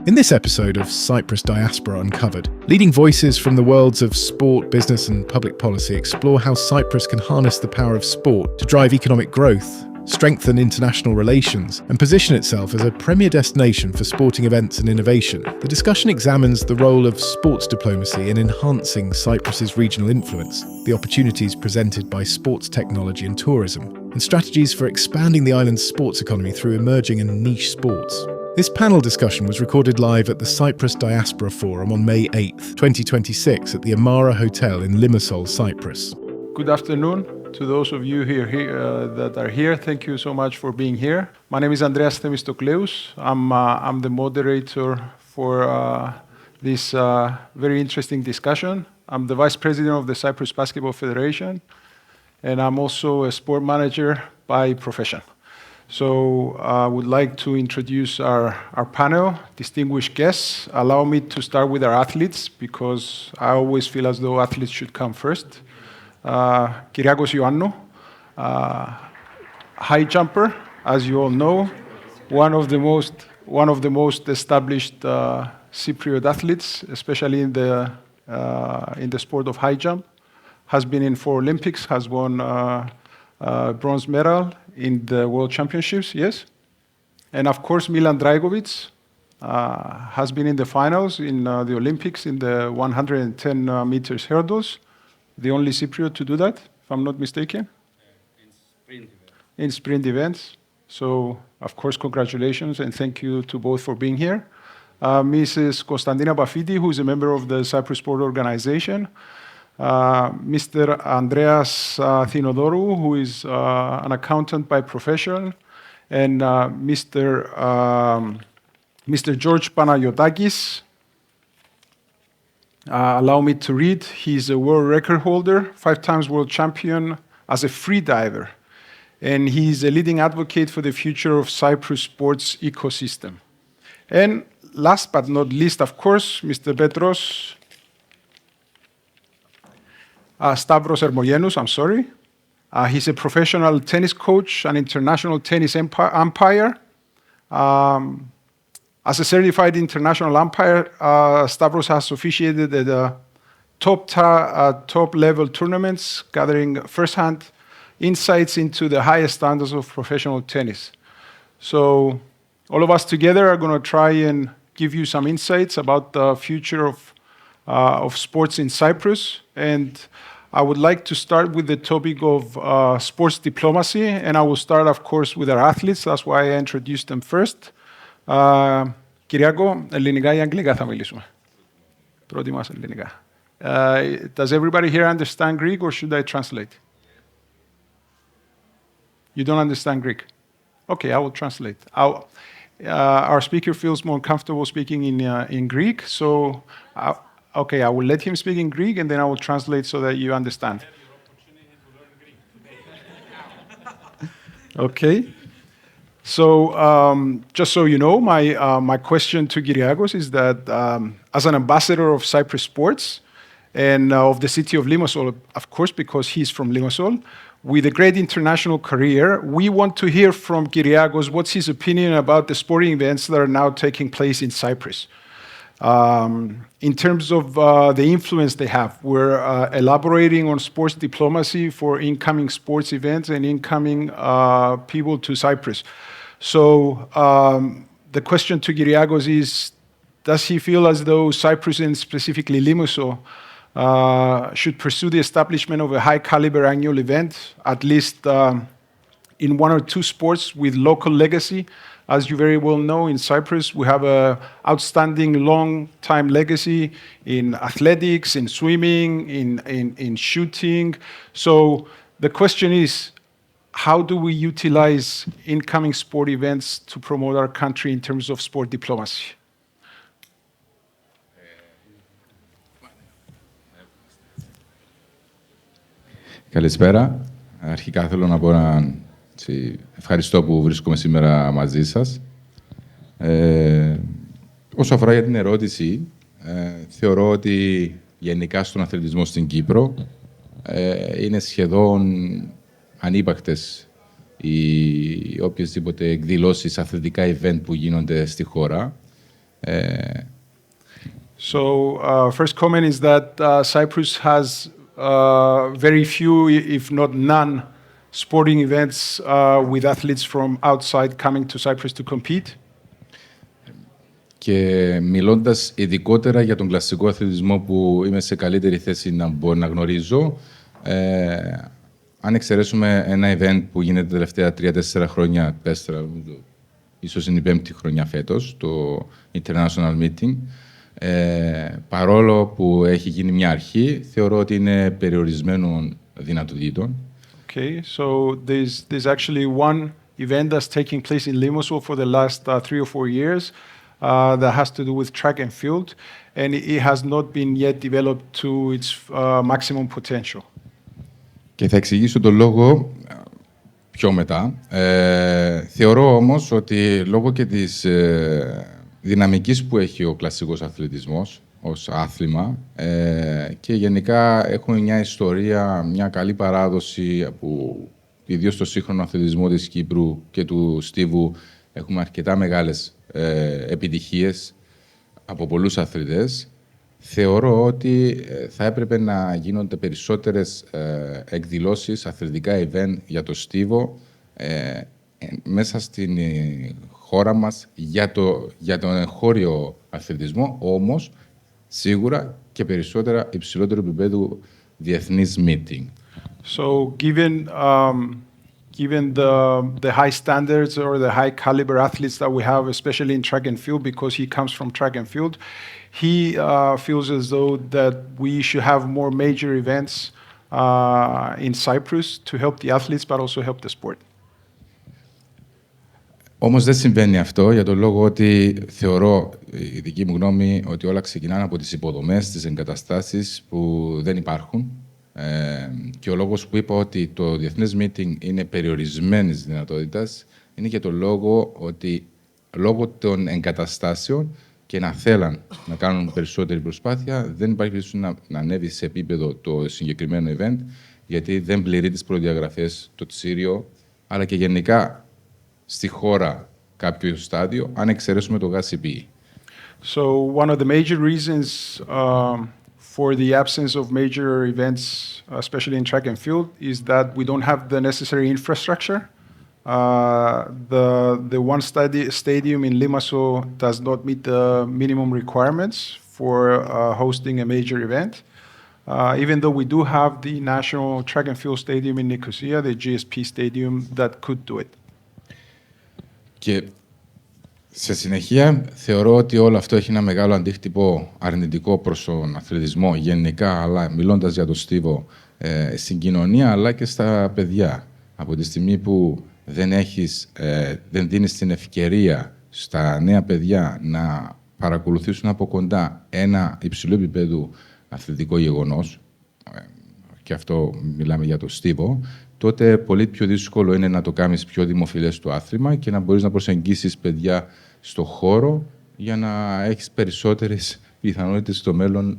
In this episode of Cyprus Diaspora Uncovered, leading voices from the worlds of sport, business and public policy explore how Cyprus can harness the power of sport to drive economic growth, strengthen international relations and position itself as a premier destination for sporting events and innovation. The discussion examines the role of sports diplomacy in enhancing Cyprus's regional influence, the opportunities presented by sports technology and tourism, and strategies for expanding the island's sports economy through emerging and niche sports. This panel discussion was recorded live at the Cyprus Diaspora Forum on May 8th, 2026 at the AMARA Hotel in Limassol, Cyprus. Good afternoon to those of you here that are here. Thank you so much for being here. My name is Andreas Themistocleous. I'm the moderator for this very interesting discussion. I'm the Vice President of the Cyprus Basketball Federation, and I'm also a sport manager by profession. So I would like to introduce our panel, distinguished guests. Allow me to start with our athletes, because I always feel as though athletes should come first. Kyriakos Ioannou, high jumper, as you all know, one of the most established Cypriot athletes, especially in the sport of high jump. Has been in 4 Olympics, has won bronze medal in the World Championships, yes. And of course, Milan Dragovic has been in the finals in the Olympics in the 110 meters hurdles. The only Cypriot to do that, if I'm not mistaken. In sprint events. So, of course, congratulations and thank you to both for being here. Mrs. Constantina Pafiti, who is a member of the Cyprus Sport Organization. Mr. Andreas Athinodorou, who is an accountant by profession. And Mr. George Panagiotakis. Allow me to read. He's a world record holder, 5 times world champion as a freediver. And he's a leading advocate for the future of Cyprus sports ecosystem. And last but not least, of course, Mr. Petros Stavros Hermogenou, I'm sorry. He's a professional tennis coach, an international tennis umpire. As a certified international umpire, Stavros has officiated at the top level tournaments, gathering first-hand insights into the highest standards of professional tennis. So all of us together are going to try and give you some insights about the future of sports in Cyprus. And I would like to start with the topic of sports diplomacy. And I will start, of course, with our athletes. That's why I introduced them first. Kyriakos, ελληνικά ή αγγλικά θα μιλήσουμε? Προτιμάς ελληνικά. Does everybody here understand Greek or should I translate? You don't understand Greek? Okay, I will translate. Our speaker feels more comfortable speaking in Greek, so okay, I will let him speak in Greek and then I will translate so that you understand. Okay. So, just so you know, my question to Kyriakos is that as an ambassador of Cyprus sports and of the city of Limassol, of course, because he's from Limassol, with a great international career, we want to hear from Kyriakos what's his opinion about the sporting events that are now taking place in Cyprus. In terms of the influence they have, we're elaborating on sports diplomacy for incoming sports events and incoming people to Cyprus. So the question to Kyriakos is, does he feel as though Cyprus and specifically Limassol should pursue the establishment of a high-caliber annual event, at least in 1 or 2 sports with local legacy? As you very well know, in Cyprus, we have an outstanding long-time legacy in athletics, in swimming, in shooting. So the question is, how do we utilize incoming sport events to promote our country in terms of sport diplomacy? Καλησπέρα. Αρχικά θέλω να πω ευχαριστώ που βρίσκομαι σήμερα μαζί σας. Όσο αφορά για την ερώτηση, θεωρώ ότι γενικά στον αθλητισμό στην Κύπρο είναι σχεδόν ανύπαρκτες οι οποιασδήποτε εκδηλώσεις αθλητικά event που γίνονται στη χώρα. So, first comment is that Cyprus has very few, if not none, sporting events with athletes from outside coming to Cyprus to compete. Και μιλώντας ειδικότερα για τον κλασικό αθλητισμό που είμαι σε καλύτερη θέση να μπορώ να γνωρίζω, αν εξαιρέσουμε ένα event που γίνεται τα τελευταία 3-4 χρόνια, 4, ίσως είναι η 5η χρονιά φέτος, το International Meeting, παρόλο που έχει γίνει μια αρχή, θεωρώ ότι είναι περιορισμένων δυνατοτήτων. Okay, so there's actually one event that's taking place in Limassol for the last 3 or 4 years that has to do with track and field, and it has not been yet developed to its maximum potential. Και θα εξηγήσω τον λόγο πιο μετά. Θεωρώ όμως ότι λόγω και της δυναμικής που έχει ο κλασικός αθλητισμός ως άθλημα και γενικά έχουμε μια ιστορία, μια καλή παράδοση που ιδίως στο σύγχρονο αθλητισμό της Κύπρου και του Στίβου έχουμε αρκετά μεγάλες επιτυχίες από πολλούς αθλητές. Θεωρώ ότι θα έπρεπε να γίνονται περισσότερες εκδηλώσεις, αθλητικά event για το Στίβο μέσα στην χώρα μας για τον εγχώριο αθλητισμό, όμως σίγουρα και περισσότερα υψηλότερο επίπεδο διεθνής meeting. So given the high standards or the high caliber athletes that we have, especially in track and field, because he comes from track and field, he feels as though that we should have more major events in Cyprus to help the athletes, but also help the sport. Όμως δεν συμβαίνει αυτό για τον λόγο ότι θεωρώ, η δική μου γνώμη, ότι όλα ξεκινάνε από τις υποδομές, τις εγκαταστάσεις που δεν υπάρχουν. Και ο λόγος που είπα ότι το διεθνές meeting είναι περιορισμένης δυνατότητας είναι και το λόγο ότι λόγω των εγκαταστάσεων και να θέλαν να κάνουν περισσότερη προσπάθεια δεν υπάρχει περίπτωση να ανέβει σε επίπεδο το συγκεκριμένο event γιατί δεν πληρεί τις προδιαγραφές το τσίριο αλλά και γενικά στη χώρα κάποιο στάδιο αν εξαιρέσουμε το GACP. So one of the major reasons for the absence of major events, especially in track and field, is that we don't have the necessary infrastructure. The one stadium in Limassol does not meet the minimum requirements for hosting a major event. Even though we do have the national track and field stadium in Nicosia, the GSP stadium, that could do it. Και σε συνεχεία, θεωρώ ότι όλο αυτό έχει ένα μεγάλο αντίκτυπο αρνητικό προς τον αθλητισμό γενικά, αλλά μιλώντας για το Στίβο, στην κοινωνία, αλλά και στα παιδιά. Από τη στιγμή που δεν δίνεις την ευκαιρία στα νέα παιδιά να παρακολουθήσουν από κοντά ένα υψηλό επίπεδο αθλητικό γεγονός, και αυτό μιλάμε για το Στίβο, τότε πολύ πιο δύσκολο είναι να το κάνεις πιο δημοφιλές το άθλημα και να μπορείς να προσεγγίσεις παιδιά στο χώρο για να έχεις περισσότερες πιθανότητες στο μέλλον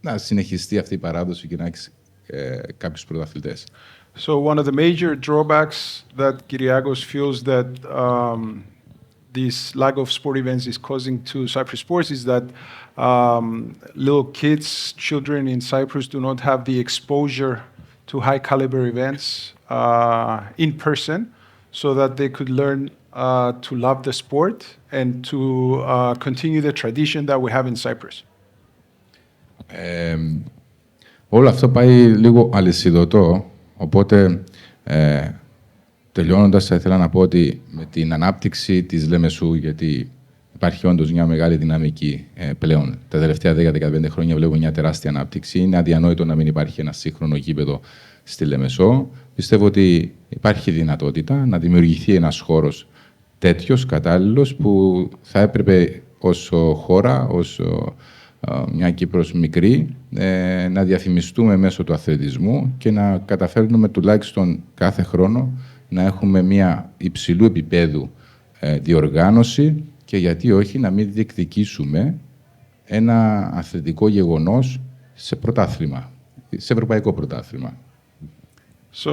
να συνεχιστεί αυτή η παράδοση και να έχεις κάποιους πρωταθλητές. So one of the major drawbacks that Kyriakos feels that this lack of sport events is causing to Cyprus sports is that little kids, children in Cyprus do not have the exposure to high caliber events in person so that they could learn to love the sport and to continue the tradition that we have in Cyprus. Όλο αυτό πάει λίγο αλυσιδωτό, οπότε τελειώνοντας θα ήθελα να πω ότι με την ανάπτυξη της Λεμεσού, γιατί υπάρχει όντως μια μεγάλη δυναμική πλέον. Τα τελευταία 10-15 χρόνια βλέπουμε μια τεράστια ανάπτυξη. Είναι αδιανόητο να μην υπάρχει ένα σύγχρονο γήπεδο στη Λεμεσό. Πιστεύω ότι υπάρχει δυνατότητα να δημιουργηθεί ένας χώρος τέτοιος, κατάλληλος, που θα έπρεπε ως χώρα, ως μια Κύπρος μικρή, να διαφημιστούμε μέσω του αθλητισμού και να καταφέρνουμε τουλάχιστον κάθε χρόνο να έχουμε μια υψηλού επίπεδου διοργάνωση και γιατί όχι να μην διεκδικήσουμε ένα αθλητικό γεγονός σε πρωτάθλημα, σε ευρωπαϊκό πρωτάθλημα. So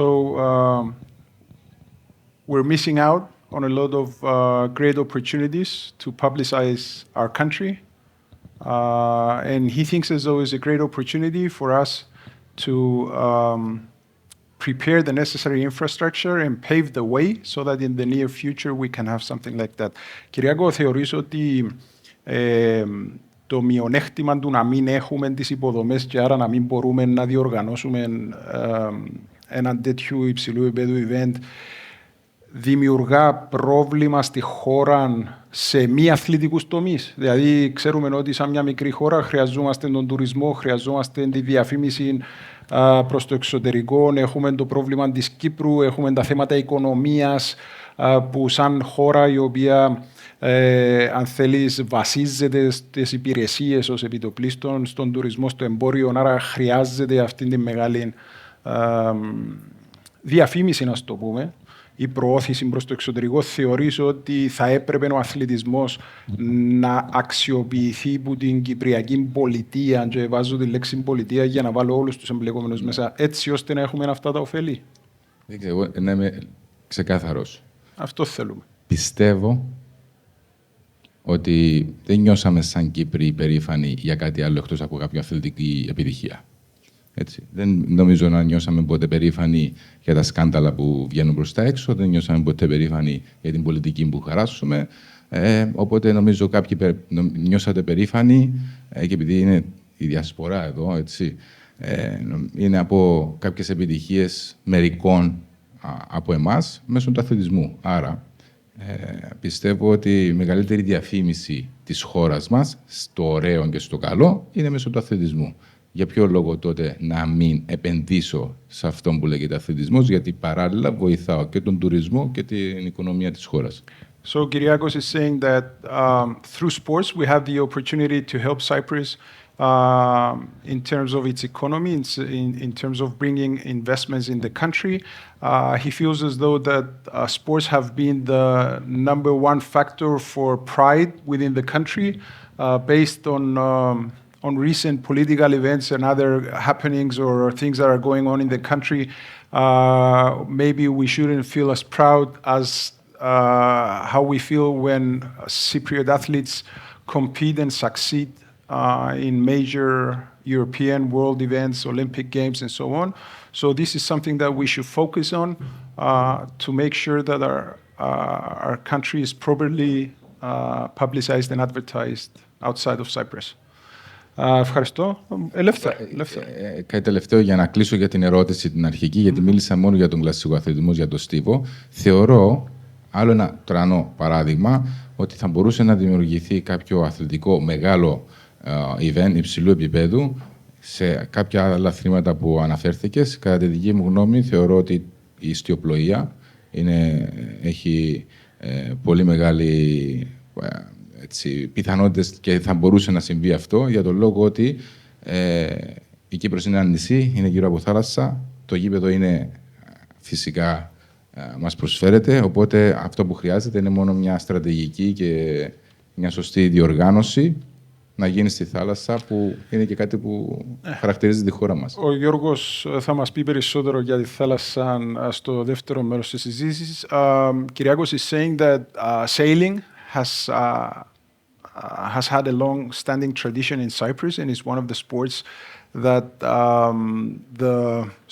we're missing out on a lot of great opportunities to publicize our country. And he thinks as though it's a great opportunity for us to prepare the necessary infrastructure and pave the way so that in the near future we can have something like that. Κυριάκο, θεωρείς ότι το μειονέκτημα του να μην έχουμε τις υποδομές και άρα να μην μπορούμε να διοργανώσουμε έναν τέτοιου υψηλού επίπεδου event δημιουργά πρόβλημα στη χώρα σε μη αθλητικούς τομείς. Δηλαδή, ξέρουμε ότι σαν μια μικρή χώρα χρειαζόμαστε τον τουρισμό, χρειαζόμαστε τη διαφήμιση προς το εξωτερικό, έχουμε το πρόβλημα της Κύπρου, έχουμε τα θέματα οικονομίας που σαν χώρα η οποία αν θέλεις βασίζεται στις υπηρεσίες ως επιτοπλίστων, στον τουρισμό, στο εμπόριο, άρα χρειάζεται αυτή τη μεγάλη διαφήμιση, να το πούμε, η προώθηση προς το εξωτερικό. Θεωρείς ότι θα έπρεπε ο αθλητισμός να αξιοποιηθεί από την Κυπριακή πολιτεία, και βάζω τη λέξη πολιτεία για να βάλω όλους τους εμπλεκόμενους μέσα, έτσι ώστε να έχουμε αυτά τα ωφέλη? Δεν ξέρω, να είμαι ξεκάθαρος. Αυτό θέλουμε. Πιστεύω ότι δεν νιώσαμε σαν Κύπροι περήφανοι για κάτι άλλο εκτός από κάποια αθλητική επιτυχία. Έτσι. Δεν νομίζω να νιώσαμε ποτέ περήφανοι για τα σκάνδαλα που βγαίνουν προς τα έξω, δεν νιώσαμε ποτέ περήφανοι για την πολιτική που χαράσουμε. Οπότε νομίζω κάποιοι νιώσατε περήφανοι και επειδή είναι η διασπορά εδώ, έτσι, είναι από κάποιες επιτυχίες μερικών από εμάς μέσω του αθλητισμού. Άρα, πιστεύω ότι η μεγαλύτερη διαφήμιση της χώρας μας, στο ωραίο και στο καλό, είναι μέσω του αθλητισμού. Για ποιο λόγο τότε να μην επενδύσω σε αυτό που λέγεται αθλητισμός, γιατί παράλληλα βοηθάω και τον τουρισμό και την οικονομία της χώρας. So Kyriakos is saying that through sports we have the opportunity to help Cyprus in terms of its economy, in terms of bringing investments in the country. He feels as though that sports have been the number one factor for pride within the country, based on recent political events and other happenings or things that are going on in the country. Maybe we shouldn't feel as proud as how we feel when Cypriot athletes compete and succeed in major European world events, Olympic Games, and so on. So this is something that we should focus on to make sure that our country is properly publicized and advertised outside of Cyprus. Ευχαριστώ. Ελεύθερα. Κάτι τελευταίο για να κλείσω για την ερώτηση την αρχική, γιατί μίλησα μόνο για τον κλασικό αθλητισμό, για τον στίβο. Θεωρώ, άλλο ένα τρανό παράδειγμα, ότι θα μπορούσε να δημιουργηθεί κάποιο αθλητικό μεγάλο event υψηλού επίπεδου σε κάποια άλλα αθλήματα που αναφέρθηκες. Κατά τη δική μου γνώμη, θεωρώ ότι η ιστιοπλοεία έχει πολύ μεγάλη πιθανότητες και θα μπορούσε να συμβεί αυτό, για τον λόγο ότι η Κύπρος είναι ένα νησί, είναι γύρω από θάλασσα, το γήπεδο είναι φυσικά μας προσφέρεται, οπότε αυτό που χρειάζεται είναι μόνο μια στρατηγική και μια σωστή διοργάνωση να γίνει στη θάλασσα, που είναι και κάτι που χαρακτηρίζει τη χώρα μας. Ο Γιώργος θα μας πει περισσότερο για τη θάλασσα στο δεύτερο μέρος της συζήτησης. Kyriakos is saying that sailing has had a long-standing tradition in Cyprus and is one of the sports that the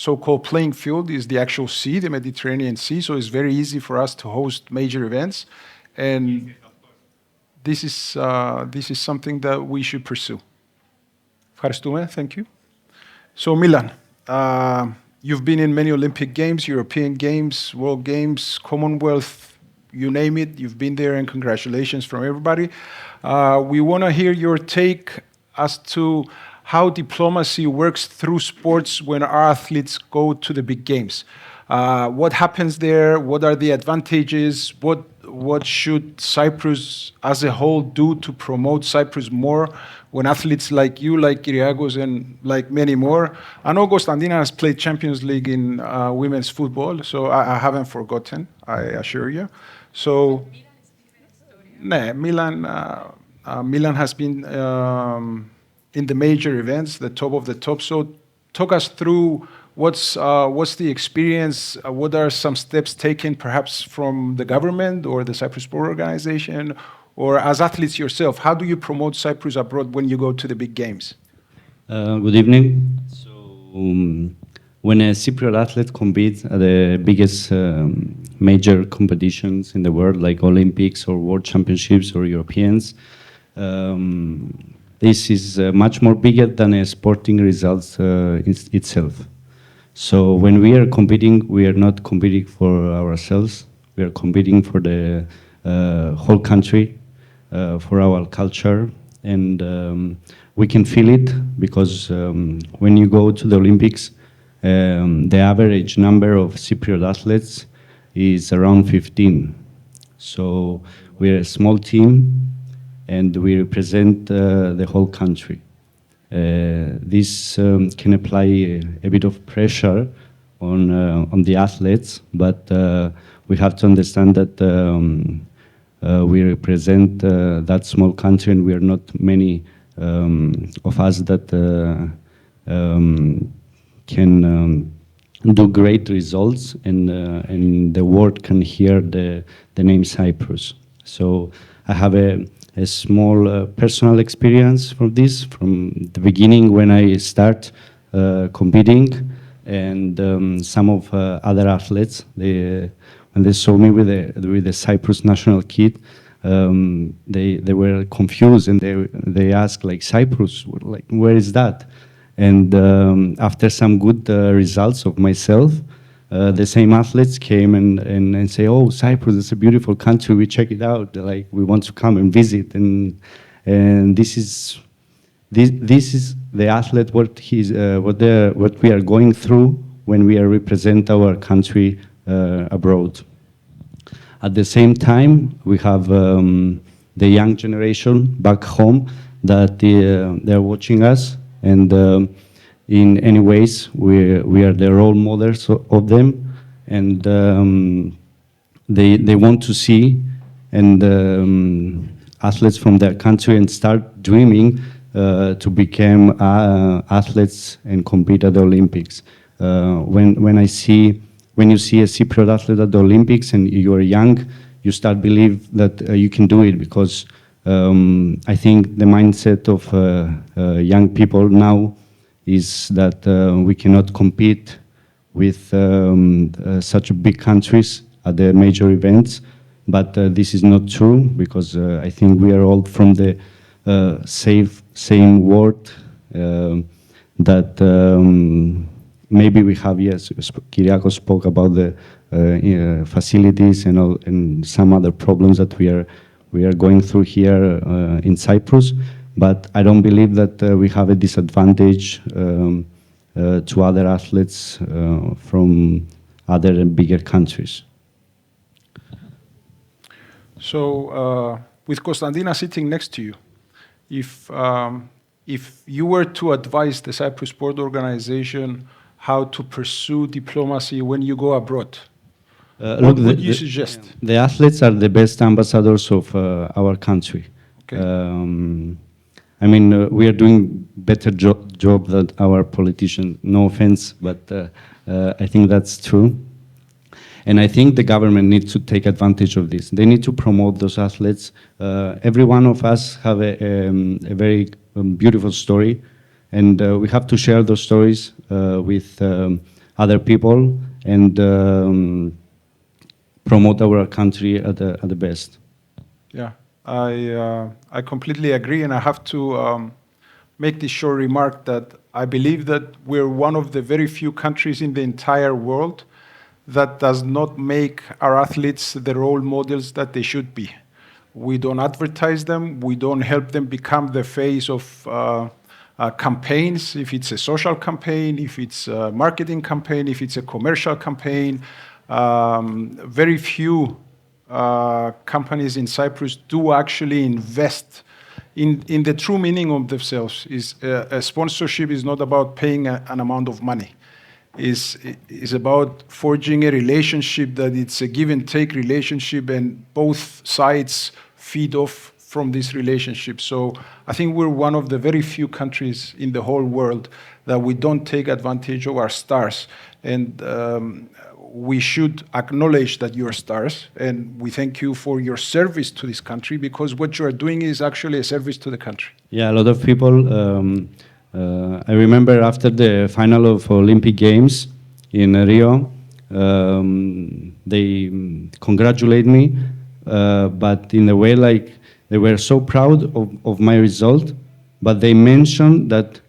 so-called playing field is the actual sea, the Mediterranean Sea, so it's very easy for us to host major events. And this is something that we should pursue. Ευχαριστούμε. Thank you. So Milan, you've been in many Olympic Games, European Games, World Games, Commonwealth, you name it, you've been there, and congratulations from everybody. We want to hear your take as to how diplomacy works through sports when our athletes go to the big games. What happens there? What are the advantages? What should Cyprus as a whole do to promote Cyprus more when athletes like you, like Kyriakos, and like many more? I know Constantina has played Champions League in women's football, so I haven't forgotten, I assure you. So, Milan has been in the major events, the top of the top. So talk us through what's the experience? What are some steps taken, perhaps from the government or the Cyprus Sport Organization, or as athletes yourself? How do you promote Cyprus abroad when you go to the big games? Good evening. So, when a Cypriot athlete competes at the biggest major competitions in the world, like Olympics or World Championships or Europeans, this is much more bigger than a sporting results itself. So when we are competing, we are not competing for ourselves. We are competing for the whole country, for our culture, and we can feel it because when you go to the Olympics, the average number of Cypriot athletes is around 15. So we're a small team, and we represent the whole country. This can apply a bit of pressure on the athletes, but we have to understand that we represent that small country, and we are not many of us that can do great results, and the world can hear the name Cyprus. So I have a small personal experience from this, from the beginning when I start competing, and some of other athletes, when they saw me with the Cyprus national kit, they were confused, and they asked, like, Cyprus, like, where is that? And after some good results of myself, the same athletes came and say, oh, Cyprus is a beautiful country, we check it out, like, we want to come and visit. And this is the athlete, what we are going through when we represent our country abroad. At the same time, we have the young generation back home that they're watching us, and in any ways, we are the role models of them, and they want to see athletes from their country and start dreaming to become athletes and compete at the Olympics. When you see a Cypriot athlete at the Olympics and you are young, you start believe that you can do it, because I think the mindset of young people now is that we cannot compete with such big countries at the major events, but this is not true, because I think we are all from the same world, that maybe we have, yes, Kyriakos spoke about the facilities and some other problems that we are going through here in Cyprus, but I don't believe that we have a disadvantage to other athletes from other bigger countries. So, with Constantina sitting next to you, if you were to advise the Cyprus Sport Organization how to pursue diplomacy when you go abroad, what would you suggest? The athletes are the best ambassadors of our country. Okay. I mean, we are doing better job than our politicians. No offense, but I think that's true. And I think the government needs to take advantage of this. They need to promote those athletes. Every one of us have a very beautiful story, and we have to share those stories with other people and promote our country at the best. Yeah, I completely agree, and I have to make this short remark that I believe that we're one of the very few countries in the entire world that does not make our athletes the role models that they should be. We don't advertise them, we don't help them become the face of campaigns, if it's a social campaign, if it's a marketing campaign, if it's a commercial campaign. Very few companies in Cyprus do actually invest in the true meaning of themselves. A sponsorship is not about paying an amount of money. Is about forging a relationship that it's a give and take relationship, and both sides feed off from this relationship. So I think we're one of the very few countries in the whole world that we don't take advantage of our stars. And we should acknowledge that you're stars, and we thank you for your service to this country, because what you are doing is actually a service to the country. Yeah, a lot of people, I remember after the final of Olympic Games in Rio, they congratulate me, but in a way like they were so proud of my result, but they mentioned that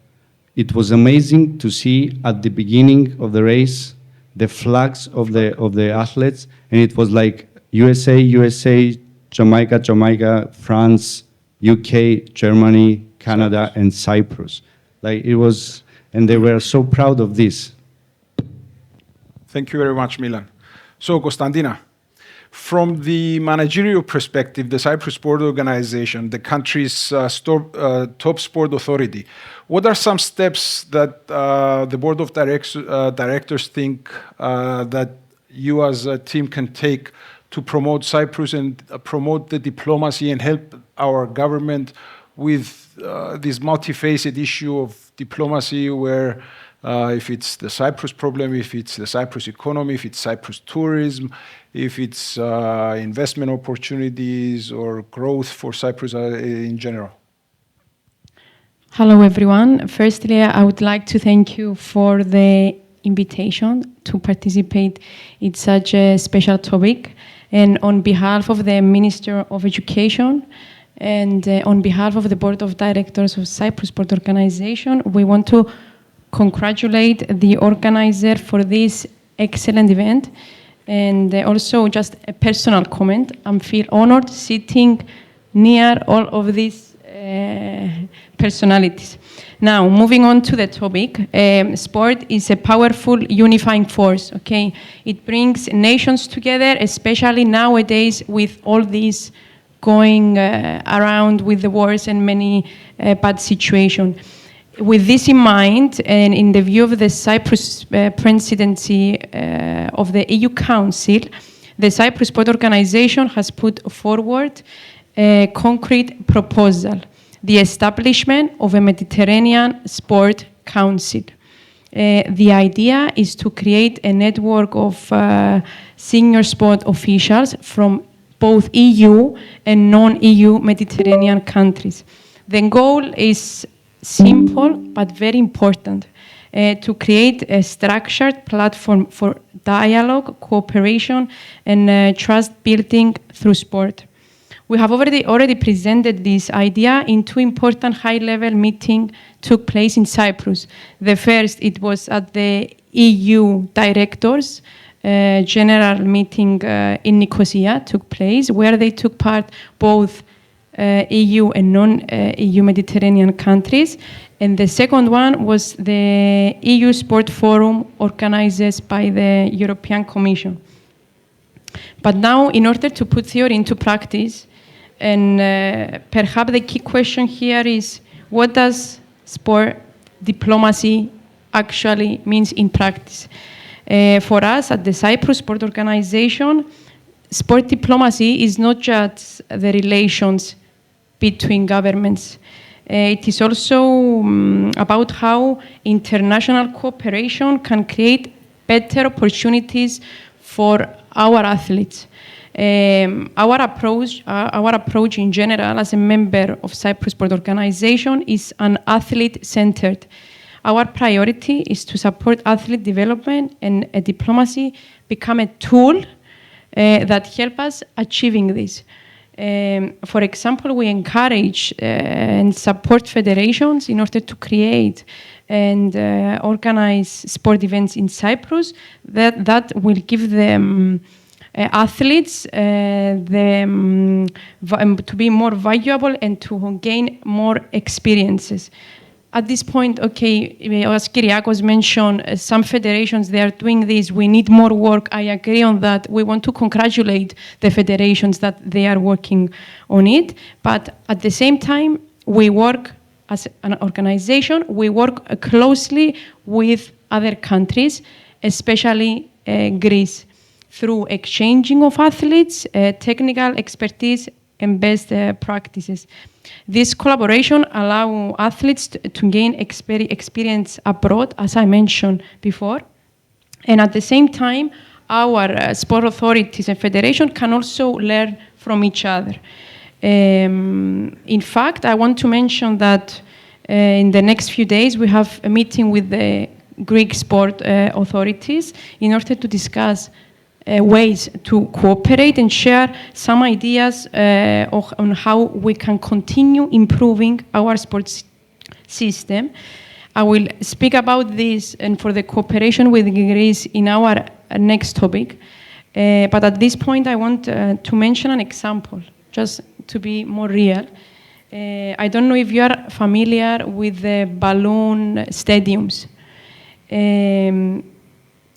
it was amazing to see at the beginning of the race the flags of the athletes, and it was like USA, USA, Jamaica, Jamaica, France, UK, Germany, Canada, and Cyprus. Like it was, and they were so proud of this. Thank you very much, Milan. So, Constantina, from the managerial perspective, the Cyprus Sport Organization, the country's top sport authority, what are some steps that the board of directors think that you as a team can take to promote Cyprus and promote the diplomacy and help our government with this multifaceted issue of diplomacy, where if it's the Cyprus problem, if it's the Cyprus economy, if it's Cyprus tourism, if it's investment opportunities or growth for Cyprus in general? Hello, everyone. Firstly, I would like to thank you for the invitation to participate in such a special topic. And on behalf of the Minister of Education and on behalf of the Board of Directors of Cyprus Sport Organization, we want to congratulate the organizer for this excellent event. And also just a personal comment, I feel honored sitting near all of these personalities. Now, moving on to the topic, sport is a powerful unifying force, okay? It brings nations together, especially nowadays with all this going around with the wars and many bad situations. With this in mind, and in the view of the Cyprus presidency of the EU Council, the Cyprus Sport Organization has put forward a concrete proposal, the establishment of a Mediterranean Sport Council. The idea is to create a network of senior sport officials from both EU and non-EU Mediterranean countries. The goal is simple but very important, to create a structured platform for dialogue, cooperation, and trust building through sport. We have already presented this idea in two important high-level meetings took place in Cyprus. The first, it was at the EU directors general meeting in Nicosia took place, where they took part both EU and non-EU Mediterranean countries. And the second one was the EU Sport Forum organized by the European Commission. But now, in order to put theory into practice, and perhaps the key question here is, what does sport diplomacy actually means in practice? For us at the Cyprus Sport Organization, sport diplomacy is not just the relations between governments. It is also about how international cooperation can create better opportunities for our athletes. Our approach in general as a member of Cyprus Sport Organization is an athlete-centered. Our priority is to support athlete development, and diplomacy become a tool that help us achieving this. For example, we encourage and support federations in order to create and organize sport events in Cyprus that will give them athletes to be more valuable and to gain more experiences. At this point, okay, as Kyriakos mentioned, some federations, they are doing this. We need more work. I agree on that. We want to congratulate the federations that they are working on it. But at the same time, we work as an organization, we work closely with other countries, especially Greece, through exchanging of athletes, technical expertise, and best practices. This collaboration allows athletes to gain experience abroad, as I mentioned before, and at the same time, our sport authorities and federation can also learn from each other. In fact, I want to mention that in the next few days, we have a meeting with the Greek sport authorities in order to discuss ways to cooperate and share some ideas on how we can continue improving our sports system. I will speak about this and for the cooperation with Greece in our next topic. But at this point, I want to mention an example, just to be more real. I don't know if you are familiar with the balloon stadiums.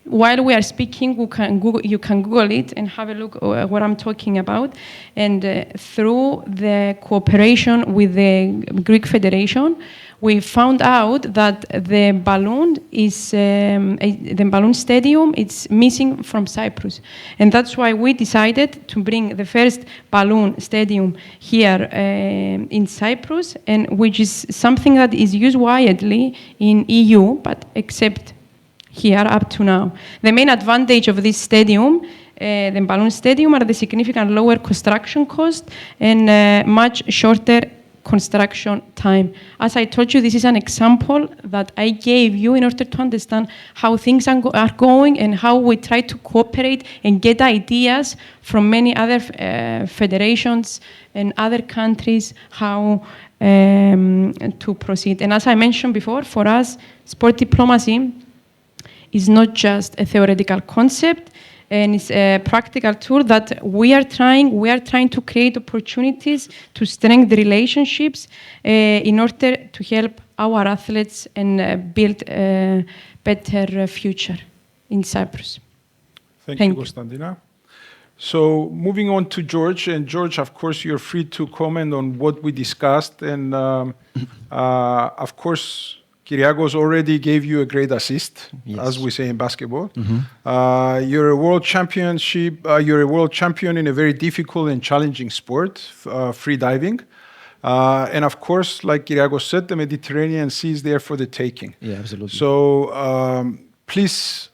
While we are speaking, you can Google it and have a look at what I'm talking about. And through the cooperation with the Greek Federation, we found out that the balloon stadium is missing from Cyprus. And that's why we decided to bring the first balloon stadium here in Cyprus, and which is something that is used widely in EU, but except here up to now. The main advantage of this stadium, the balloon stadium, are the significant lower construction cost and much shorter construction time. As I told you, this is an example that I gave you in order to understand how things are going and how we try to cooperate and get ideas from many other federations and other countries how to proceed. And as I mentioned before, for us, sport diplomacy is not just a theoretical concept, and it's a practical tool that we are trying to create opportunities to strengthen the relationships in order to help our athletes and build a better future in Cyprus. Thank you, Constantina. So moving on to George, and George, of course, you're free to comment on what we discussed, and of course, Kyriakos already gave you a great assist, yes, as we say in basketball. Mm-hmm. You're a world champion in a very difficult and challenging sport, free diving. And of course, like Kyriakos said, the Mediterranean Sea is there for the taking. Yeah, absolutely. So please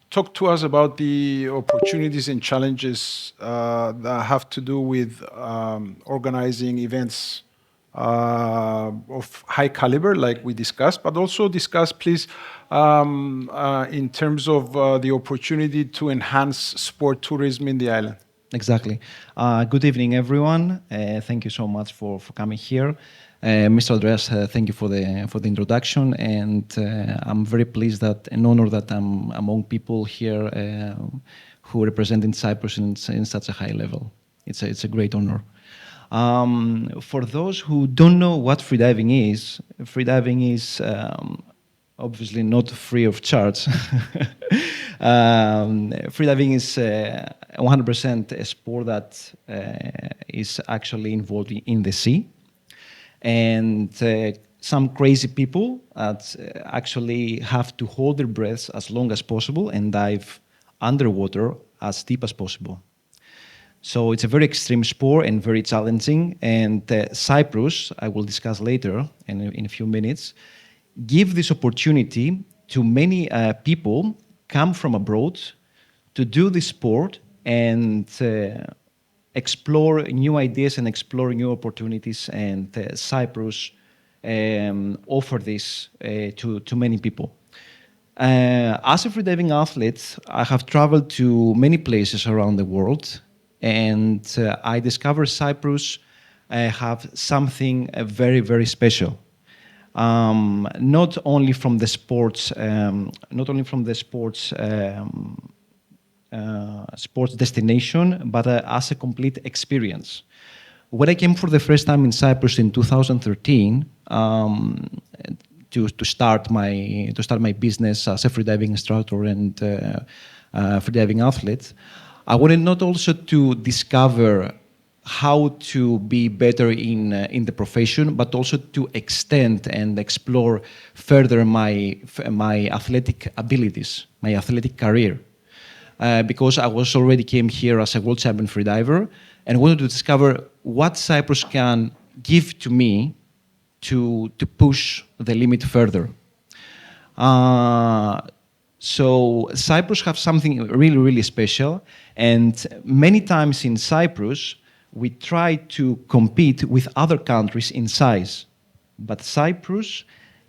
talk to us about the opportunities and challenges that have to do with organizing events of high caliber, like we discussed, but also discuss, please, in terms of the opportunity to enhance sport tourism in the island. Exactly. Good evening, everyone. Thank you so much for coming here. Mr. Andreas, thank you for the introduction, and I'm very pleased and honored that I'm among people here who represent Cyprus in such a high level. It's a great honor. For those who don't know what freediving is obviously not free of charge. Freediving is 100% a sport that is actually involved in the sea. And some crazy people that actually have to hold their breaths as long as possible and dive underwater as deep as possible. So it's a very extreme sport and very challenging. And Cyprus, I will discuss later in a few minutes, give this opportunity to many people come from abroad to do this sport and explore new ideas and explore new opportunities. And Cyprus offer this to many people. As a freediving athlete, I have traveled to many places around the world. And I discovered Cyprus have something very, very special. Not only from the sports, sports destination, but as a complete experience. When I came for the first time in Cyprus in 2013 to start my business as a freediving instructor and freediving athlete, I wanted not also to discover how to be better in the profession, but also to extend and explore further my athletic abilities, my athletic career. Because I was already came here as a world champion freediver and wanted to discover what Cyprus can give to me to push the limit further. So Cyprus have something really, really special, and many times in Cyprus, we try to compete with other countries in size, but Cyprus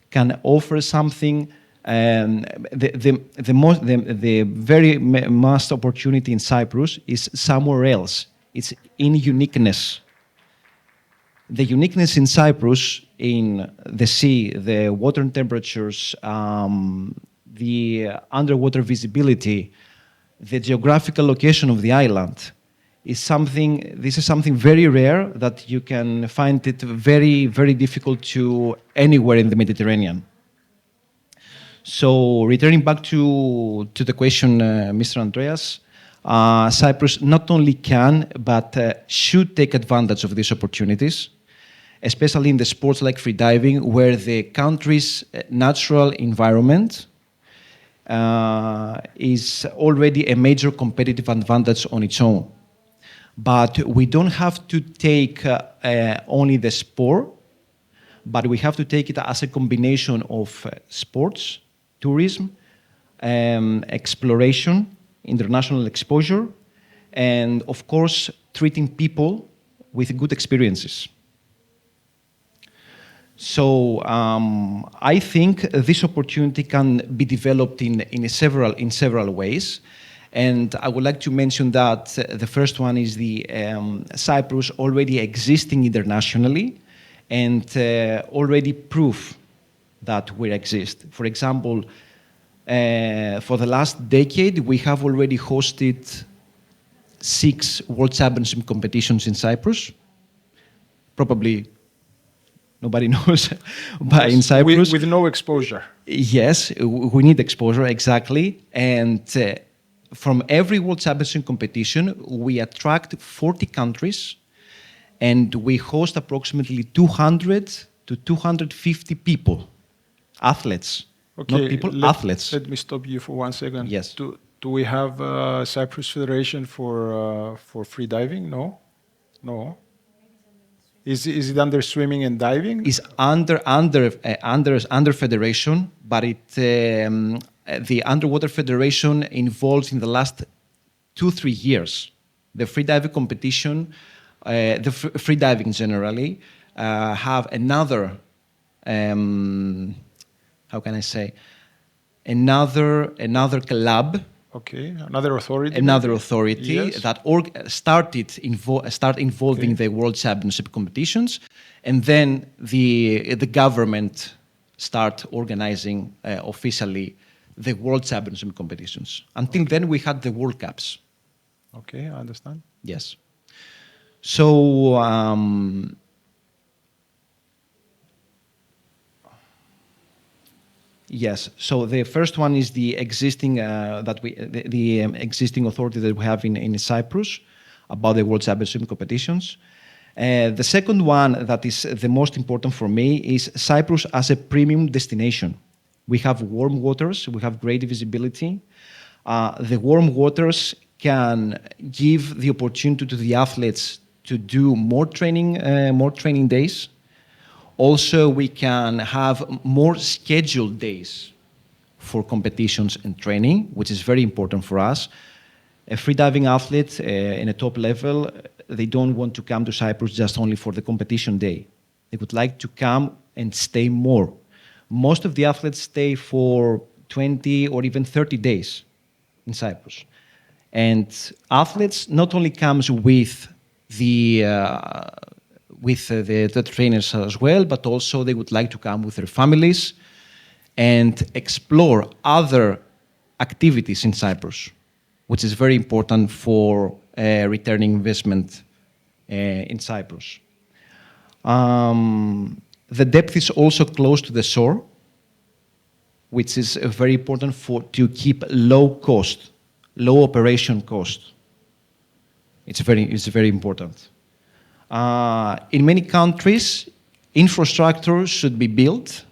can offer something. The very most opportunity in Cyprus is somewhere else. It's in uniqueness. The uniqueness in Cyprus, in the sea, the water temperatures, the underwater visibility, the geographical location of the island, is something. This is something very rare that you can find it very, very difficult to anywhere in the Mediterranean. So, returning back to the question, Mr. Andreas, Cyprus not only can but should take advantage of these opportunities, especially in the sports like freediving, where the country's natural environment is already a major competitive advantage on its own. But we don't have to take only the sport, but we have to take it as a combination of sports, tourism, exploration, international exposure, and of course, treating people with good experiences. So I think this opportunity can be developed in several ways. And I would like to mention that the first one is the Cyprus already existing internationally and already proof that we exist. For example, for the last decade, we have already hosted 6 World Championship competitions in Cyprus. Probably nobody knows, but in Cyprus. With no exposure. Yes, we need exposure, exactly. And from every World Championship competition, we attract 40 countries, and we host approximately 200 to 250 people, athletes, okay, not people, athletes. Let me stop you for 1 second. Yes. Do we have Cyprus Federation for free diving? No? No? Is it under swimming and diving? It's under federation, but the Underwater Federation involved in the last 2-3 years. The freediving competition, the freediving generally, have another, how can I say, another club. Okay, another authority. Another authority, yes, that start involving, okay, the World Championship competitions, and then the government start organizing officially the World Championship competitions. Until then, we had the World Cups. Okay, I understand. Yes. So yes. So the first one is the existing existing authority that we have in Cyprus about the World Championship competitions. The second one that is the most important for me is Cyprus as a premium destination. We have warm waters, we have great visibility. The warm waters can give the opportunity to the athletes to do more training days. Also, we can have more scheduled days for competitions and training, which is very important for us. A freediving athlete in a top level, they don't want to come to Cyprus just only for the competition day. They would like to come and stay more. Most of the athletes stay for 20 or even 30 days in Cyprus. And athletes not only comes with the trainers as well, but also they would like to come with their families and explore other activities in Cyprus, which is very important for returning investment in Cyprus. The depth is also close to the shore, which is very important to keep low operation cost. It's very important. In many countries, infrastructure should be built,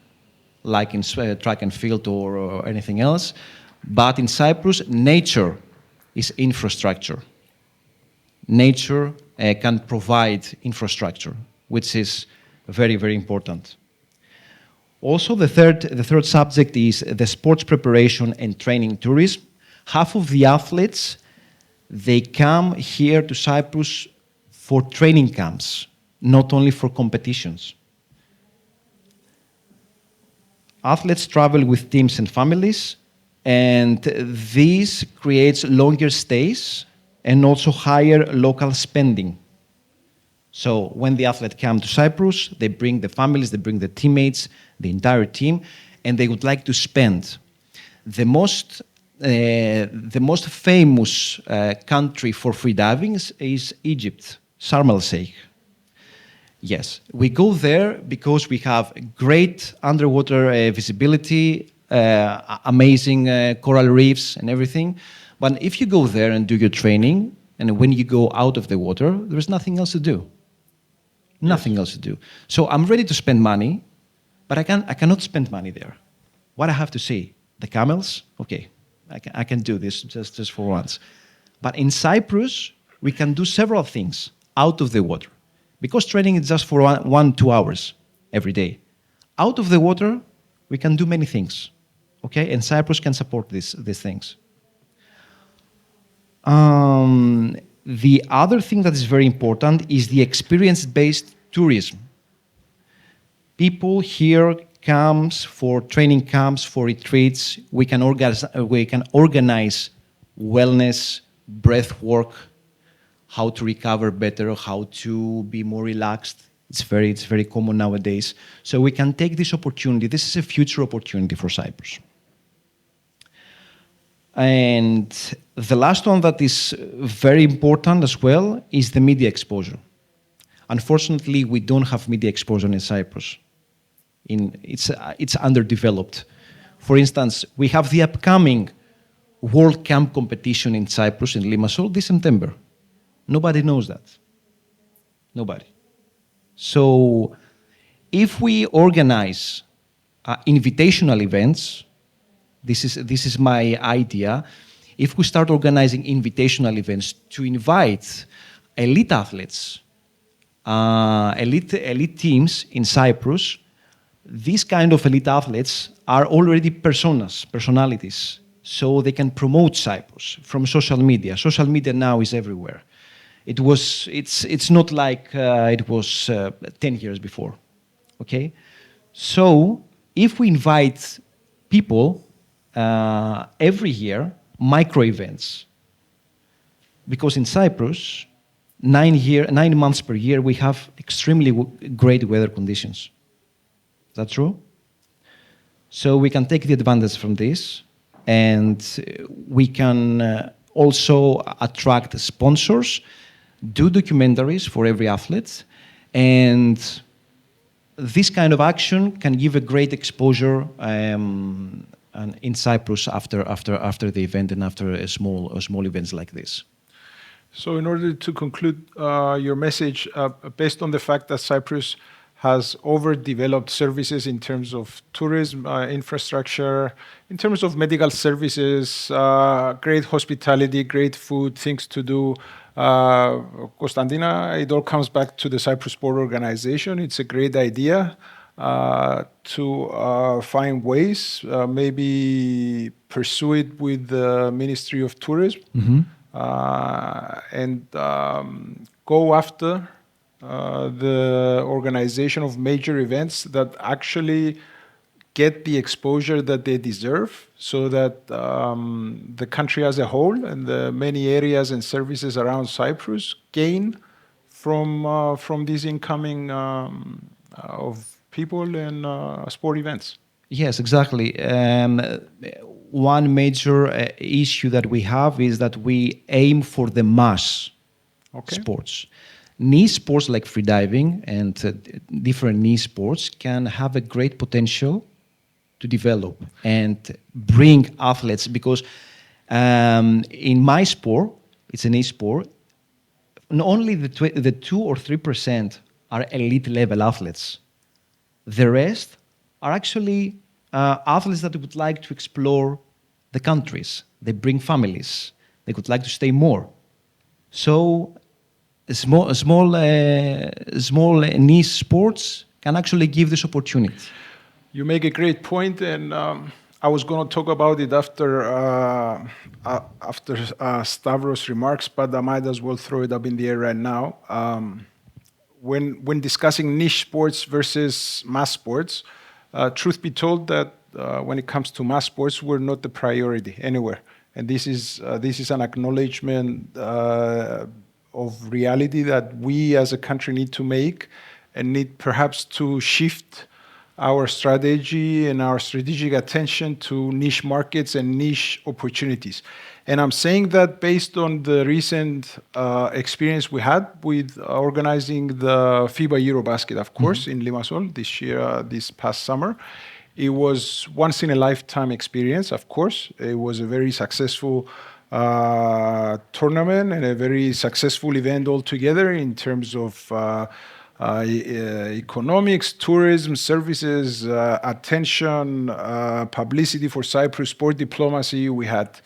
like in track and field or anything else. But in Cyprus, nature is infrastructure. Nature can provide infrastructure, which is very, very important. Also, the third subject is the sports preparation and training tourism. Half of the athletes, they come here to Cyprus for training camps, not only for competitions. Athletes travel with teams and families, and this creates longer stays and also higher local spending. So when the athlete comes to Cyprus, they bring the families, they bring the teammates, the entire team, and they would like to spend. The most famous country for freediving is Egypt, Sharm el-Sheikh. Yes, we go there because we have great underwater visibility, amazing coral reefs and everything. But if you go there and do your training, and when you go out of the water, there's nothing else to do. Nothing else to do. So I'm ready to spend money, but I cannot spend money there. What I have to see? The camels? Okay, I can do this just for once. But in Cyprus, we can do several things out of the water. Because training is just for 1-2 hours every day. Out of the water, we can do many things. Okay? And Cyprus can support these things. The other thing that is very important is the experience-based tourism. People here comes for training camps, for retreats. We can organize wellness, breath work, how to recover better, how to be more relaxed. It's very common nowadays. So we can take this opportunity. This is a future opportunity for Cyprus. And the last one that is very important as well is the media exposure. Unfortunately, we don't have media exposure in Cyprus. It's underdeveloped. For instance, we have the upcoming World Camp competition in Cyprus, in Limassol, this September. Nobody knows that. Nobody. So if we organize invitational events, this is my idea. If we start organizing invitational events to invite elite athletes, elite teams in Cyprus, these kind of elite athletes are already personalities, so they can promote Cyprus from social media. Social media now is everywhere. It's not like it was 10 years before, okay? So if we invite people every year, micro events, because in Cyprus, 9 months per year, we have extremely great weather conditions. Is that true? So we can take the advantage from this, and we can also attract sponsors, do documentaries for every athlete, and this kind of action can give a great exposure in Cyprus after the event and after small events like this. So in order to conclude your message, based on the fact that Cyprus has overdeveloped services in terms of tourism, infrastructure, in terms of medical services, great hospitality, great food, things to do. Constantina, it all comes back to the Cyprus Sport Organization. It's a great idea to find ways, maybe pursue it with the Ministry of Tourism, and go after the organization of major events that actually get the exposure that they deserve, so that the country as a whole and the many areas and services around Cyprus gain from these incoming of people and sport events. Yes, exactly. One major issue that we have is that we aim for the mass sports. Niche sports like freediving and different niche sports can have a great potential to develop and bring athletes, because in my sport, it's a niche sport, only the 2 or 3% are elite level athletes. The rest are actually athletes that would like to explore the countries. They bring families. They would like to stay more. So small niche sports can actually give this opportunity. You make a great point, and I was going to talk about it after Stavros' remarks, but I might as well throw it up in the air right now. When discussing niche sports versus mass sports, truth be told that when it comes to mass sports, we're not the priority anywhere. And this is an acknowledgement of reality that we as a country need to make and need perhaps to shift our strategy and our strategic attention to niche markets and niche opportunities. And I'm saying that based on the recent experience we had with organizing the FIBA Eurobasket, of course, in Limassol this past summer. It was once in a lifetime experience, of course. It was a very successful tournament and a very successful event altogether in terms of economics, tourism, services, attention, publicity for Cyprus, sport diplomacy. We had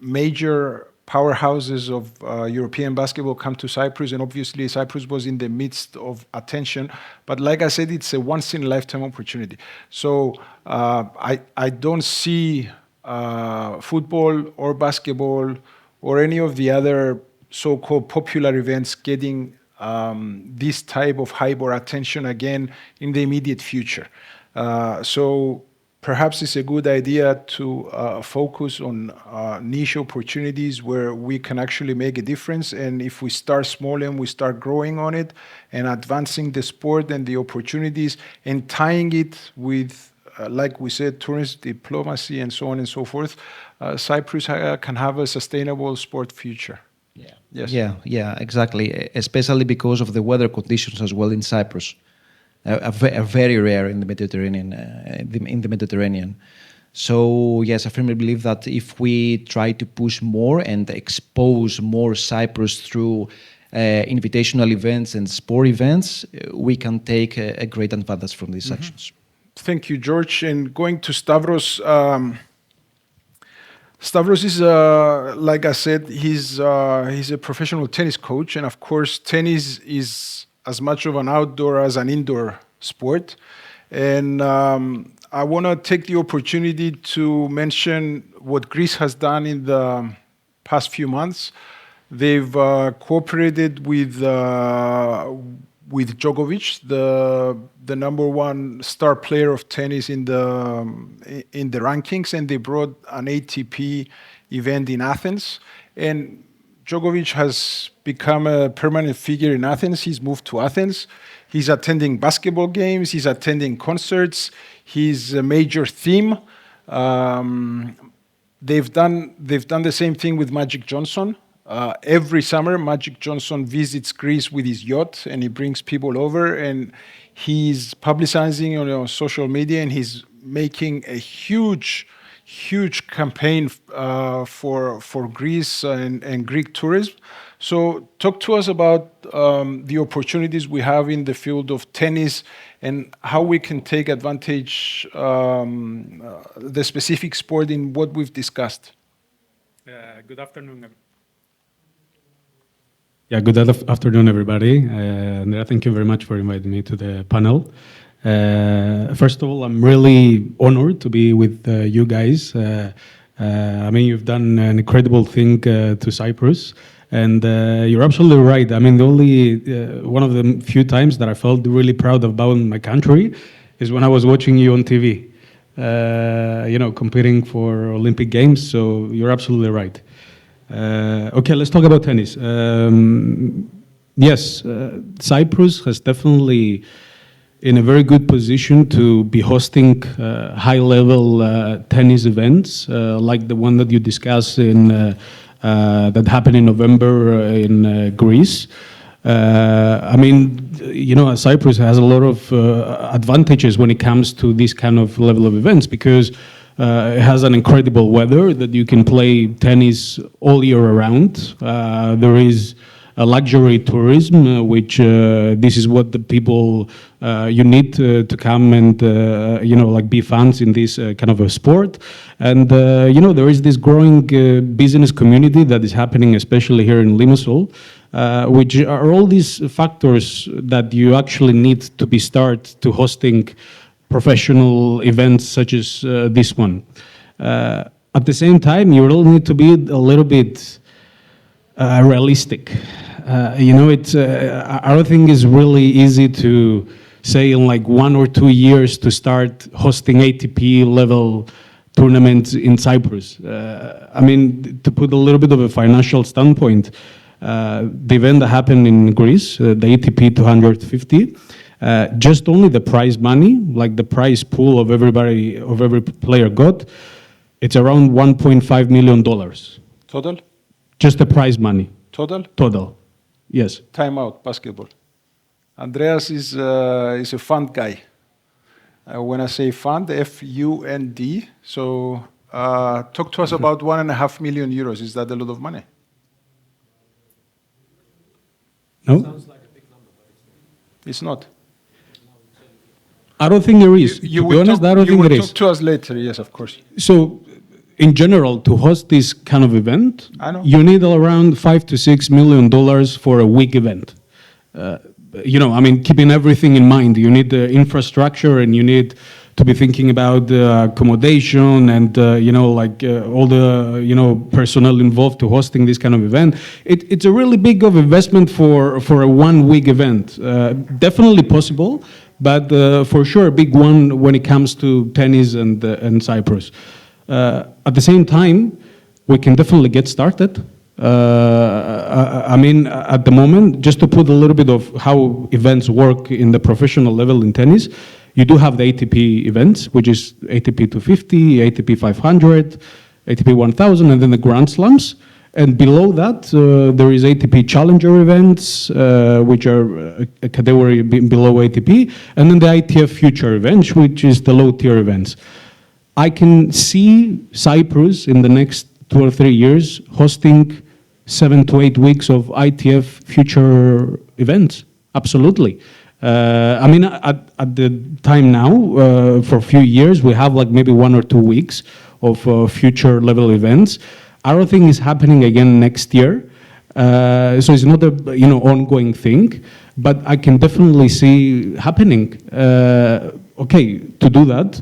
major powerhouses of European basketball come to Cyprus, and obviously Cyprus was in the midst of attention. But like I said, it's a once-in-a-lifetime opportunity. So I don't see football or basketball or any of the other so-called popular events getting this type of hype or attention again in the immediate future. So perhaps it's a good idea to focus on niche opportunities where we can actually make a difference. And if we start small and we start growing on it and advancing the sport and the opportunities and tying it with, like we said, tourism, diplomacy, and so on and so forth, Cyprus can have a sustainable sport future. Yes. Yeah, exactly. Especially because of the weather conditions as well in Cyprus. Are very rare in the Mediterranean. So yes, I firmly believe that if we try to push more and expose more Cyprus through invitational events and sport events, we can take a great advantage from these actions. Thank you, George. And going to Stavros, Stavros is, like I said, he's a professional tennis coach, and of course, tennis is as much of an outdoor as an indoor sport. And I want to take the opportunity to mention what Greece has done in the past few months. They've cooperated with Djokovic, the number one star player of tennis in the rankings, and they brought an ATP event in Athens. And Djokovic has become a permanent figure in Athens. He's moved to Athens. He's attending basketball games. He's attending concerts. He's a major theme. They've done the same thing with Magic Johnson. Every summer, Magic Johnson visits Greece with his yacht, and he brings people over, and he's publicizing on social media, and he's making a huge campaign for Greece and Greek tourism. So talk to us about the opportunities we have in the field of tennis and how we can take advantage the specific sport in what we've discussed. Good afternoon. Good afternoon, everybody. Andrea, thank you very much for inviting me to the panel. First of all, I'm really honored to be with you guys. I mean, you've done an incredible thing to Cyprus, and you're absolutely right. I mean, the only one of the few times that I felt really proud about my country is when I was watching you on TV, competing for Olympic Games. So you're absolutely right. Okay, let's talk about tennis. Yes, Cyprus has definitely in a very good position to be hosting high-level tennis events like the one that you discussed that happened in November in Greece. I mean, Cyprus has a lot of advantages when it comes to this kind of level of events because it has an incredible weather that you can play tennis all year around. There is luxury tourism, which this is what the people you need to come and like be fans in this kind of a sport. And there is this growing business community that is happening, especially here in Limassol, which are all these factors that you actually need to be start to hosting professional events such as this one. At the same time, you will need to be a little bit realistic. I don't think it's really easy to say in like 1 or 2 years to start hosting ATP level tournaments in Cyprus. To put a little bit of a financial standpoint, the event that happened in Greece, the ATP 250, just only the prize money, like the prize pool of every player got, it's around $1.5 million. Total? Just the prize money. Total? Total, yes. Time out, basketball. Andreas is a fund guy. When I say fund, F-U-N-D, so talk to us about 1.5 million euros. Is that a lot of money? No? Sounds like a big number, but it's not. I don't think there is. To be honest, I don't think there is. You will talk to us later, yes, of course. So, in general, to host this kind of event, you need around $5 to $6 million for a week event. Keeping everything in mind, you need the infrastructure and you need to be thinking about the accommodation and, all the, personnel involved to hosting this kind of event. It's a really big of investment for a 1 week event. Definitely possible, but for sure a big one when it comes to tennis and Cyprus. At the same time, we can definitely get started. At the moment, just to put a little bit of how events work in the professional level in tennis, you do have the ATP events, which is ATP 250, ATP 500, ATP 1000, and then the Grand Slams. And below that, there is ATP Challenger events, which are a category below ATP, and then the ITF Future events, which is the low-tier events. I can see Cyprus in the next 2 or 3 years hosting 7 to 8 weeks of ITF Future events. Absolutely. At the time now, for a few years, we have like maybe 1 or 2 weeks of future level events. I don't think it's happening again next year. So it's not a ongoing thing, but I can definitely see happening. To do that,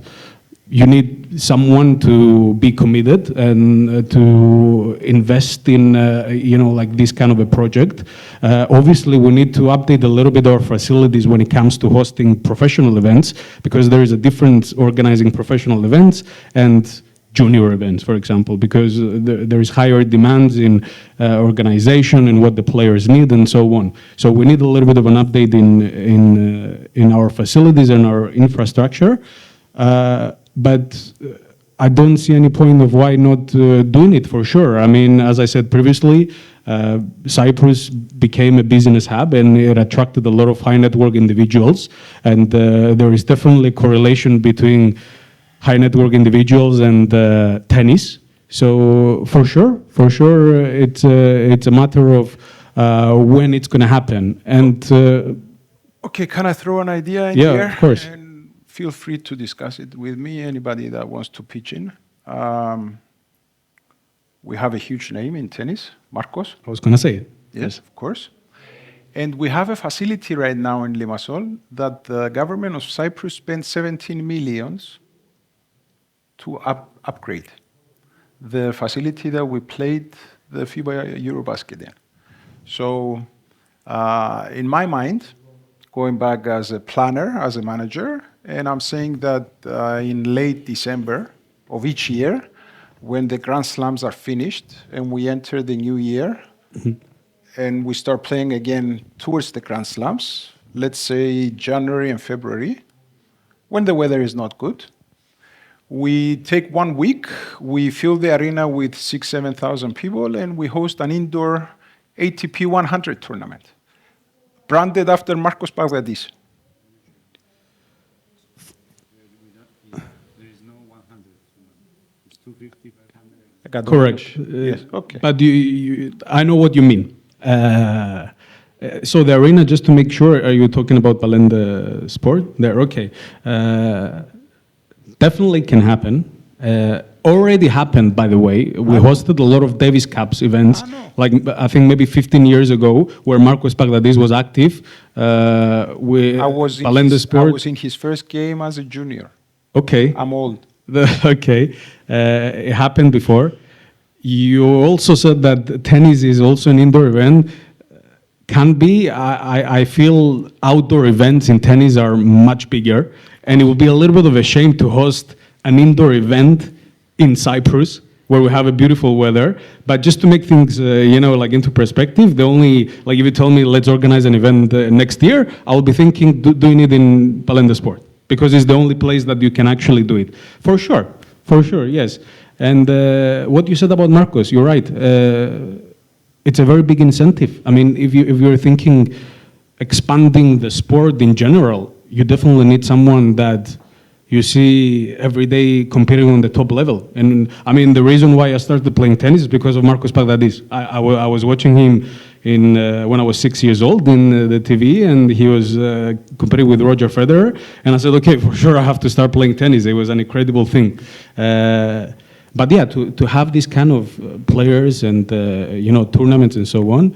you need someone to be committed and to invest in, this kind of a project. Obviously, we need to update a little bit our facilities when it comes to hosting professional events, because there is a difference organizing professional events and junior events, for example, because there is higher demands in organization and what the players need and so on. So we need a little bit of an update in our facilities and our infrastructure. But I don't see any point of why not doing it for sure. As I said previously, Cyprus became a business hub and it attracted a lot of high net worth individuals. And there is definitely a correlation between high net worth individuals and tennis. So for sure, it's a matter of when it's going to happen. And okay, can I throw an idea in here? Yeah, of course. Feel free to discuss it with me, anybody that wants to pitch in. We have a huge name in tennis, Marcos. I was going to say it. Yes, of course. And we have a facility right now in Limassol that the government of Cyprus spent 17 million to upgrade. The facility that we played the FIBA Eurobasket in. So in my mind, going back as a planner, as a manager, and I'm saying that in late December of each year, when the Grand Slams are finished and we enter the new year, and we start playing again towards the Grand Slams, let's say January and February, when the weather is not good, we take 1 week, we fill the arena with 6,000, 7,000 people, and we host an indoor ATP 100 tournament, branded after Marcos Pavlidis. There is no 100. It's 250, 500. Correct. Yes. Okay. But I know what you mean. So the arena, just to make sure, are you talking about Palenda sport? There, okay. Definitely can happen. Already happened, by the way. We hosted a lot of Davis Cups events, like I think maybe 15 years ago, where Marcos Pagdadis was active. I was in his first game as a junior. Okay. I'm old. Okay. It happened before. You also said that tennis is also an indoor event. Can be. I feel outdoor events in tennis are much bigger, and it would be a little bit of a shame to host an indoor event in Cyprus, where we have a beautiful weather. But just to make things, like into perspective, the only, like if you tell me let's organize an event next year, I'll be thinking doing it in Palenda Sport, because it's the only place that you can actually do it. For sure, yes. And what you said about Marcos, you're right. It's a very big incentive. I mean, if you're thinking expanding the sport in general, you definitely need someone that you see every day competing on the top level. And I mean, the reason why I started playing tennis is because of Marcos Pagdadis. I was watching him when I was 6 years old in the TV, and he was competing with Roger Federer. And I said, okay, for sure I have to start playing tennis. It was an incredible thing. But yeah, to have these kind of players and tournaments and so on,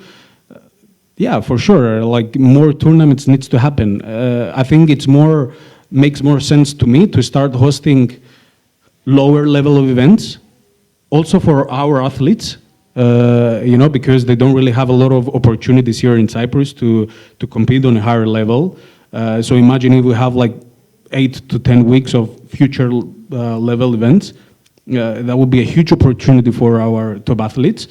yeah, for sure. Like more tournaments needs to happen. I think makes more sense to me to start hosting lower level of events, also for our athletes. Because they don't really have a lot of opportunities here in Cyprus to compete on a higher level. So imagine if we have like 8 to 10 weeks of future level events. That would be a huge opportunity for our top athletes.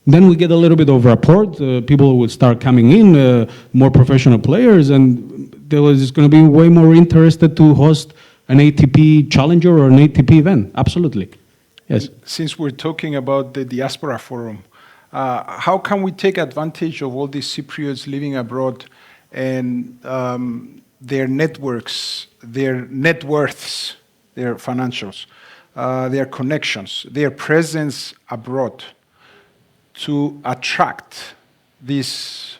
Then we get a little bit of rapport. People will start coming in, more professional players, and there is going to be way more interested to host an ATP Challenger or an ATP event. Absolutely. Yes. Since we're talking about the Diaspora Forum, how can we take advantage of all these Cypriots living abroad and their networks, their net worths, their financials, their connections, their presence abroad to attract this,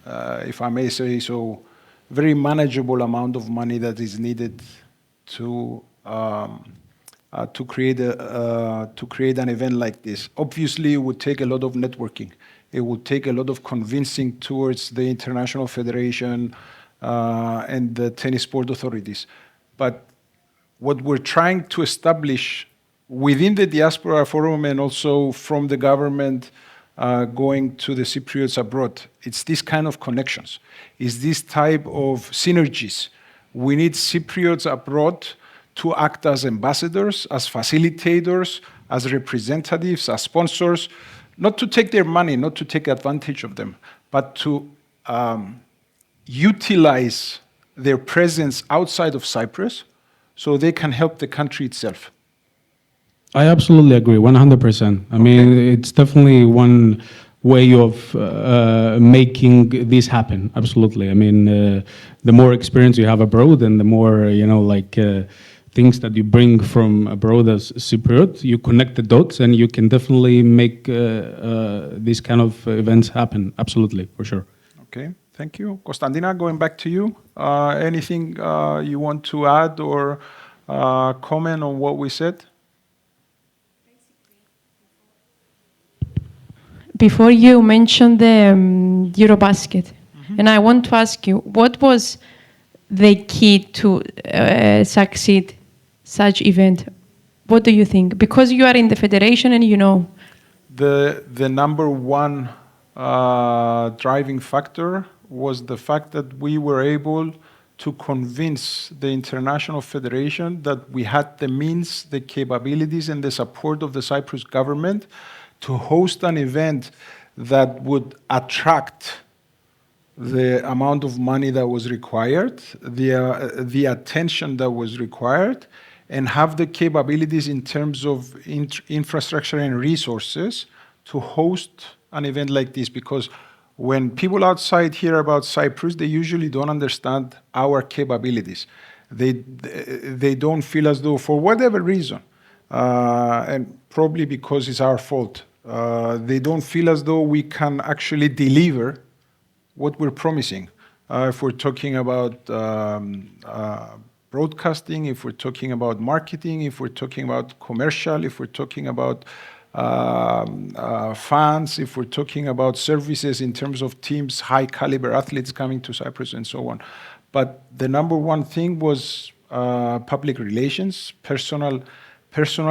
if I may say so, very manageable amount of money that is needed to create an event like this? Obviously, it would take a lot of networking. It would take a lot of convincing towards the International Federation and the tennis sport authorities. But what we're trying to establish within the Diaspora Forum and also from the government going to the Cypriots abroad, it's this kind of connections. It's this type of synergies. We need Cypriots abroad to act as ambassadors, as facilitators, as representatives, as sponsors, not to take their money, not to take advantage of them, but to utilize their presence outside of Cyprus so they can help the country itself. I absolutely agree, 100%. I mean, it's definitely one way of making this happen. Absolutely. I mean, the more experience you have abroad and the more, things that you bring from abroad as Cypriot, you connect the dots and you can definitely make these kind of events happen. Absolutely, for sure. Okay, thank you. Constantina, going back to you. Anything you want to add or comment on what we said? Before you mentioned the Eurobasket, and I want to ask you, what was the key to succeed such event? What do you think? Because you are in the federation and you know. The number one driving factor was the fact that we were able to convince the International Federation that we had the means, the capabilities, and the support of the Cyprus government to host an event that would attract the amount of money that was required, the attention that was required, and have the capabilities in terms of infrastructure and resources to host an event like this. Because when people outside hear about Cyprus, they usually don't understand our capabilities. They don't feel as though, for whatever reason, and probably because it's our fault, They don't feel as though we can actually deliver what we're promising. If we're talking about broadcasting, if we're talking about marketing, if we're talking about commercial, if we're talking about fans, if we're talking about services in terms of teams, high caliber athletes coming to Cyprus and so on. But the number one thing was public relations, personal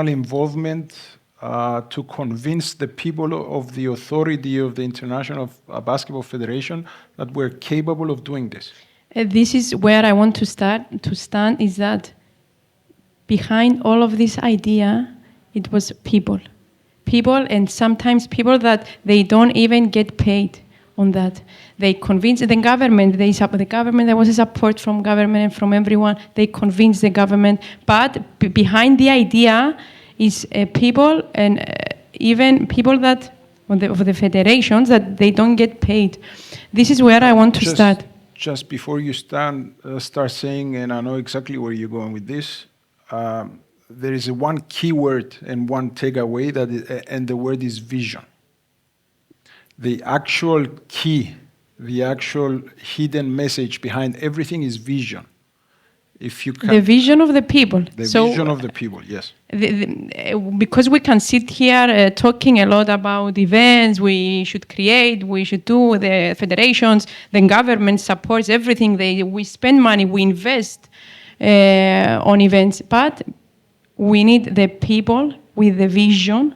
involvement to convince the people of the authority of the International Basketball Federation that we're capable of doing this. This is where I want to stand, is that behind all of this idea, it was people. People, and sometimes people that they don't even get paid on that. They convince the government, there was a support from government and from everyone, they convinced the government, but behind the idea is people and even people that, of the federations, that they don't get paid. This is where I want to start. Just before you start saying, and I know exactly where you're going with this, there is one key word and one takeaway, and the word is vision. The actual key, the actual hidden message behind everything is vision. If you can, the vision of the people. The vision of the people, yes. Because we can sit here talking a lot about events we should create, we should do, the federations, the government supports everything. We spend money, we invest on events, but we need the people with the vision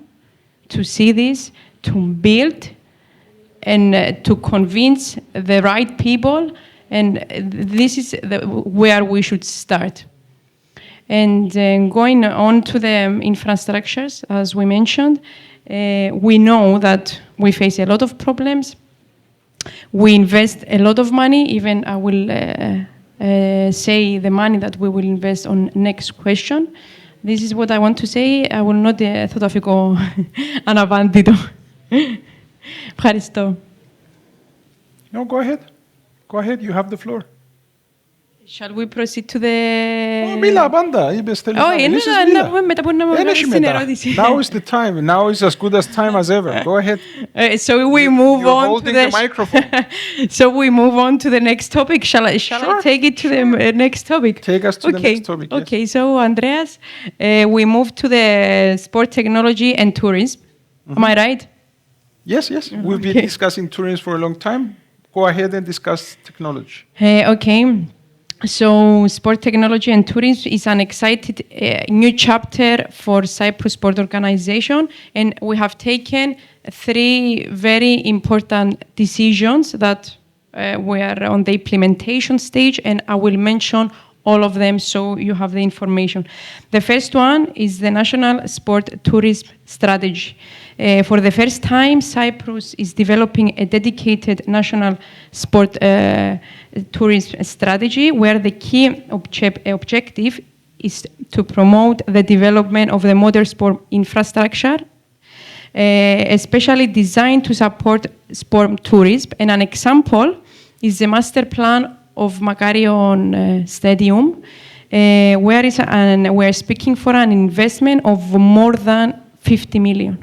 to see this, to build, and to convince the right people. And this is where we should start. And going on to the infrastructures, as we mentioned, we know that we face a lot of problems. We invest a lot of money. Even I will say the money that we will invest on next question. This is what I want to say. I will not θα το αφήσω αναπάντητο. Ευχαριστώ. No, go ahead. Go ahead, you have the floor. Shall we proceed to the... Μίλα πάντα, είπες θέλεις να μιλήσεις, μίλα. Μετά μπορεί να μου κάνεις την ερώτηση. Now is the time, now is as good as time as ever. Go ahead. So we move on holding the microphone. So we move on to the next topic. Shall I take it to the next topic? Take us to the next topic, yes. Okay, so Andreas, we move to the sport technology and tourism. Am I right? Yes, yes. We've been discussing tourism for a long time. Go ahead and discuss technology. Okay. So sport technology and tourism is an exciting new chapter for Cyprus Sport Organization, and we have taken 3 very important decisions that we are on the implementation stage, and I will mention all of them so you have the information. The first one is the National Sport Tourism Strategy. For the first time, Cyprus is developing a dedicated national sport tourism strategy where the key objective is to promote the development of the modern sport infrastructure, especially designed to support sport tourism. And an example is the master plan of Makarion Stadium, where we're speaking for an investment of more than 50 million.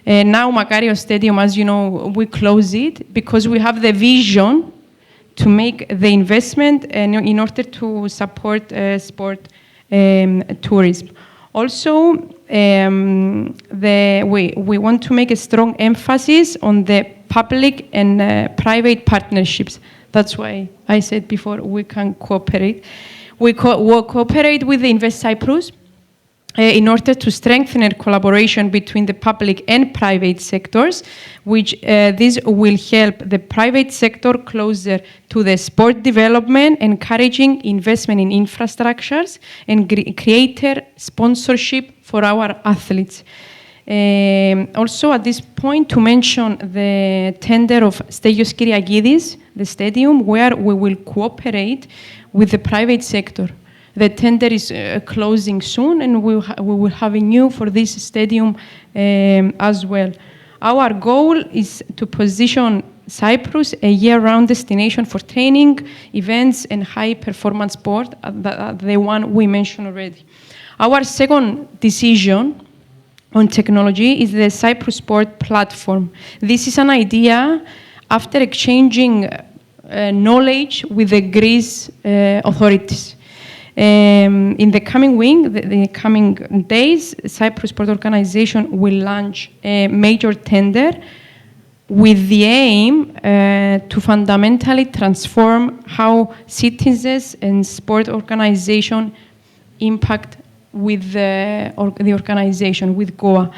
Now Makarion Stadium, as you know, we close it because we have the vision to make the investment in order to support sport tourism. Also, we want to make a strong emphasis on the public and private partnerships. That's why I said before we can cooperate. We cooperate with the Invest Cyprus in order to strengthen a collaboration between the public and private sectors, which this will help the private sector closer to the sport development, encouraging investment in infrastructures and greater sponsorship for our athletes. Also at this point to mention the tender of Stelios Kyriakidis, the stadium, where we will cooperate with the private sector. The tender is closing soon, and we will have a new for this stadium as well. Our goal is to position Cyprus a year-round destination for training, events, and high-performance sport, the one we mentioned already. Our second decision on technology is the Cyprus Sport Platform. This is an idea after exchanging knowledge with the Greece authorities. In the coming week, the coming days, Cyprus Sport Organization will launch a major tender with the aim to fundamentally transform how citizens and sport organization impact with the organization, with Goa.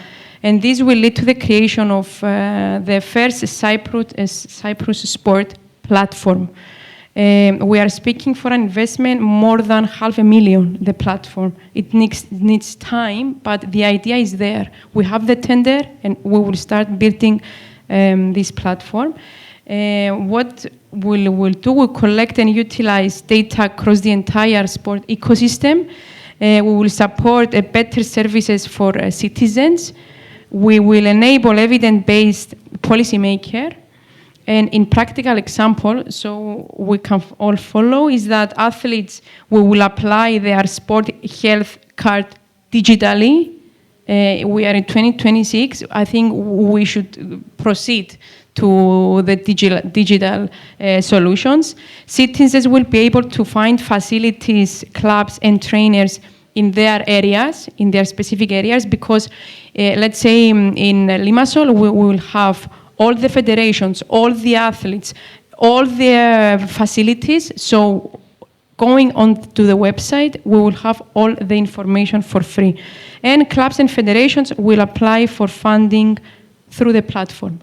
And this will lead to the creation of the first Cyprus Sport Platform. We are speaking for an investment more than $500,000, the platform. It needs time, but the idea is there. We have the tender, and we will start building this platform. What we'll do, we'll collect and utilize data across the entire sport ecosystem. We will support better services for citizens. We will enable evidence-based policymaker. And in practical example, so we can all follow, is that athletes will apply their sport health card digitally. We are in 2026. I think we should proceed to the digital solutions. Citizens will be able to find facilities, clubs, and trainers in their areas, in their specific areas, because let's say in Limassol, we will have all the federations, all the athletes, all the facilities. So going on to the website, we will have all the information for free. And clubs and federations will apply for funding through the platform.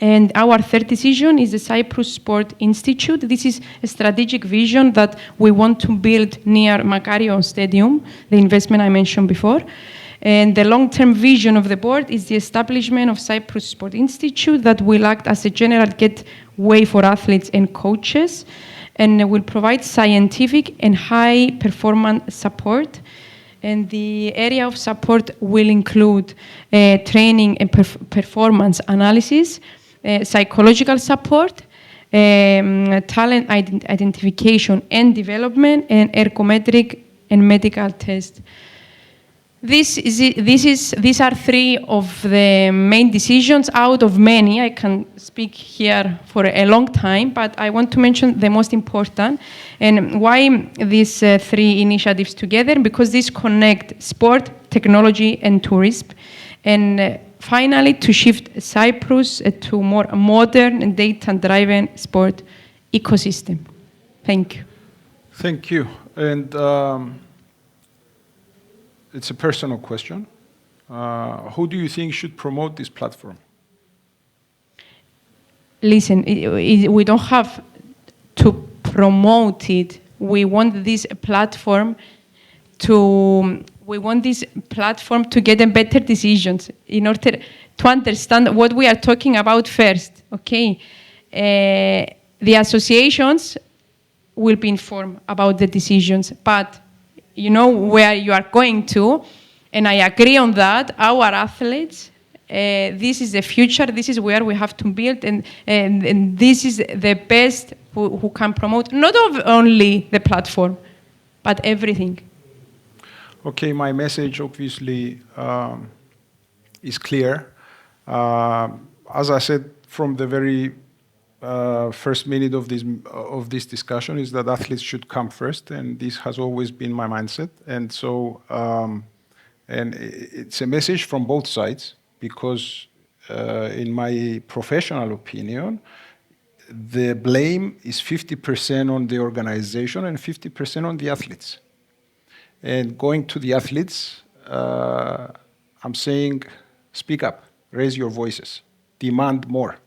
And our third decision is the Cyprus Sport Institute. This is a strategic vision that we want to build near Makarion Stadium, the investment I mentioned before. And the long-term vision of the board is the establishment of Cyprus Sport Institute that will act as a general gateway for athletes and coaches, and will provide scientific and high-performance support. And the area of support will include training and performance analysis, psychological support, talent identification and development, and ergometric and medical tests. These are three of the main decisions out of many. I can speak here for a long time, but I want to mention the most important. And why these three initiatives together? Because these connect sport, technology, and tourism. And finally, to shift Cyprus to more modern and data-driven sport ecosystem. Thank you. Thank you. And it's a personal question. Who do you think should promote this platform? Listen, we don't have to promote it. We want this platform to get better decisions in order to understand what we are talking about first. Okay, the associations will be informed about the decisions, but you know where you are going to, and I agree on that. Our athletes, this is the future. This is where we have to build, and this is the best who can promote not only the platform, but everything. Okay, my message obviously is clear. As I said from the very first minute of this discussion, is that athletes should come first, and this has always been my mindset. And so, and it's a message from both sides, because in my professional opinion, the blame is 50% on the organization and 50% on the athletes. And going to the athletes, I'm saying, speak up, raise your voices, demand more.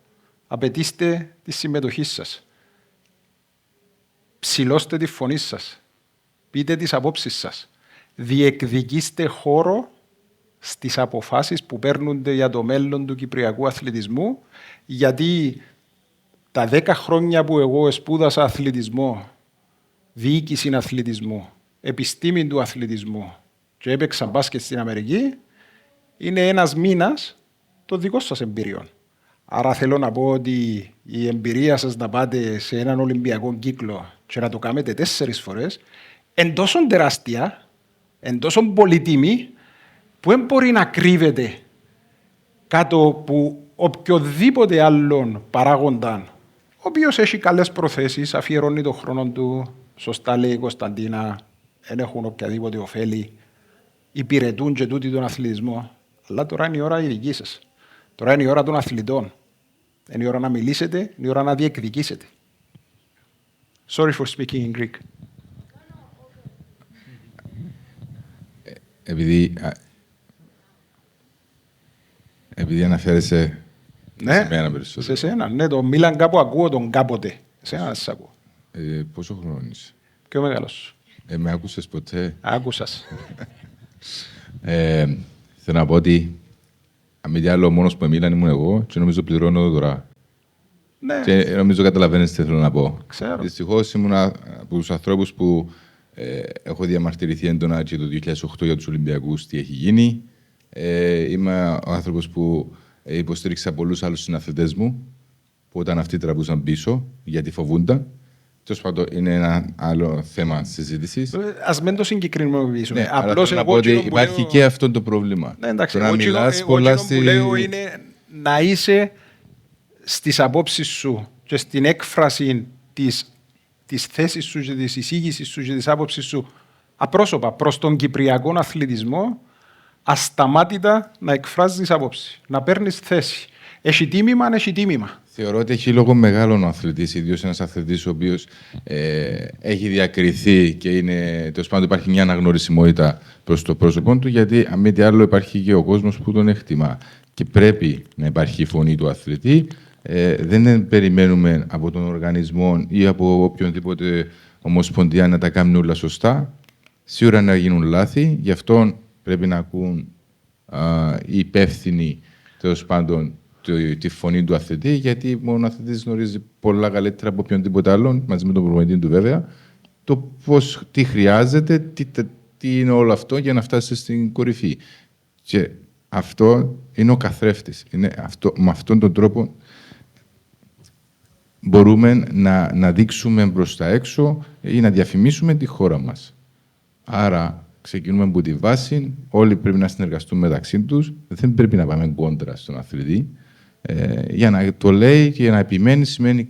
Απαιτήστε τη συμμετοχή σας. Ψηλώστε τη φωνή σας. Πείτε τις απόψεις σας. Διεκδικήστε χώρο στις αποφάσεις που παίρνονται για το μέλλον του κυπριακού αθλητισμού, γιατί τα 10 χρόνια που εγώ σπούδασα αθλητισμό, διοίκηση αθλητισμού, επιστήμη του αθλητισμού και έπαιξα μπάσκετ στην Αμερική, είναι ένας μήνας των δικών σας εμπειριών. Άρα θέλω να πω ότι η εμπειρία σας να πάτε σε έναν Ολυμπιακό κύκλο και να το κάνετε 4 φορές, εν τόσο τεράστια, εν τόσο πολύτιμη, που δεν μπορεί να κρύβεται κάτω από οποιοδήποτε άλλον παράγοντα, ο οποίος έχει καλές προθέσεις, αφιερώνει τον χρόνο του, σωστά λέει η Κωνσταντίνα, δεν έχουν οποιαδήποτε ωφέλη, υπηρετούν και τούτοι τον αθλητισμό. Αλλά τώρα είναι η ώρα η δική σας. Τώρα είναι η ώρα των αθλητών. Είναι η ώρα να μιλήσετε, είναι η ώρα να διεκδικήσετε. Sorry for speaking in Greek. Επειδή αναφέρεσαι σε μένα περισσότερο. Σε σένα, ναι, τον Μίλαν κάπου ακούω τον κάποτε. Εσένα δεν σε ακούω. Πόσο χρόνο είσαι? Πιο μεγάλος. Με άκουσες ποτέ? Άκουσας. Θέλω να πω ότι αν μη τι άλλο, ο μόνος που Μίλαν ήμουν εγώ και νομίζω πληρώνω τώρα. Ναι. Και νομίζω καταλαβαίνεις τι θέλω να πω. Ξέρω. Δυστυχώς ήμουν από τους ανθρώπους που έχω διαμαρτυρηθεί έντονα και το 2008 για τους Ολυμπιακούς τι έχει γίνει. Είμαι ο άνθρωπος που υποστήριξα πολλούς άλλους συναθλητές μου που όταν αυτοί τραβούσαν πίσω γιατί φοβούνταν. Τέλος πάντων, είναι ένα άλλο θέμα συζήτησης. Ας μην το συγκεκριμενοποιήσουμε. Ναι, απλώς θέλω να πω ότι υπάρχει και αυτό το πρόβλημα. Ναι, εντάξει, το να μιλάς πολλά στη... που λέω είναι να είσαι στις απόψεις σου και στην έκφραση της θέσης σου και της εισήγησης σου και της άποψης σου απρόσωπα προς τον κυπριακό αθλητισμό, ασταμάτητα να εκφράζεις άποψη, να παίρνεις θέση. Έχει τίμημα, έχει τίμημα. Θεωρώ ότι έχει λόγο μεγάλων ο αθλητής, ιδίως ένας αθλητής ο οποίος έχει διακριθεί και είναι, τέλος πάντων υπάρχει μια αναγνωρισιμότητα προς το πρόσωπό του, γιατί αν μη τι άλλο υπάρχει και ο κόσμος που τον εκτιμά. Και πρέπει να υπάρχει η φωνή του αθλητή. Δεν περιμένουμε από τον οργανισμό ή από οποιονδήποτε ομοσπονδία να τα κάνουν όλα σωστά. Σίγουρα να γίνουν λάθη, γι' αυτό πρέπει να ακούν οι υπεύθυνοι, τέλος πάντων, τη φωνή του αθλητή, γιατί μόνο ο αθλητής γνωρίζει πολλά καλύτερα από οποιονδήποτε άλλον, μαζί με τον προπονητή του βέβαια, το τι χρειάζεται, τι είναι όλο αυτό για να φτάσει στην κορυφή. Και αυτό είναι ο καθρέφτης. Με αυτόν τον τρόπο μπορούμε να δείξουμε προς τα έξω ή να διαφημίσουμε τη χώρα μας. Άρα, ξεκινούμε από τη βάση, όλοι πρέπει να συνεργαστούν μεταξύ τους, δεν πρέπει να πάμε κόντρα στον αθλητή. Για να το λέει και για να επιμένει σημαίνει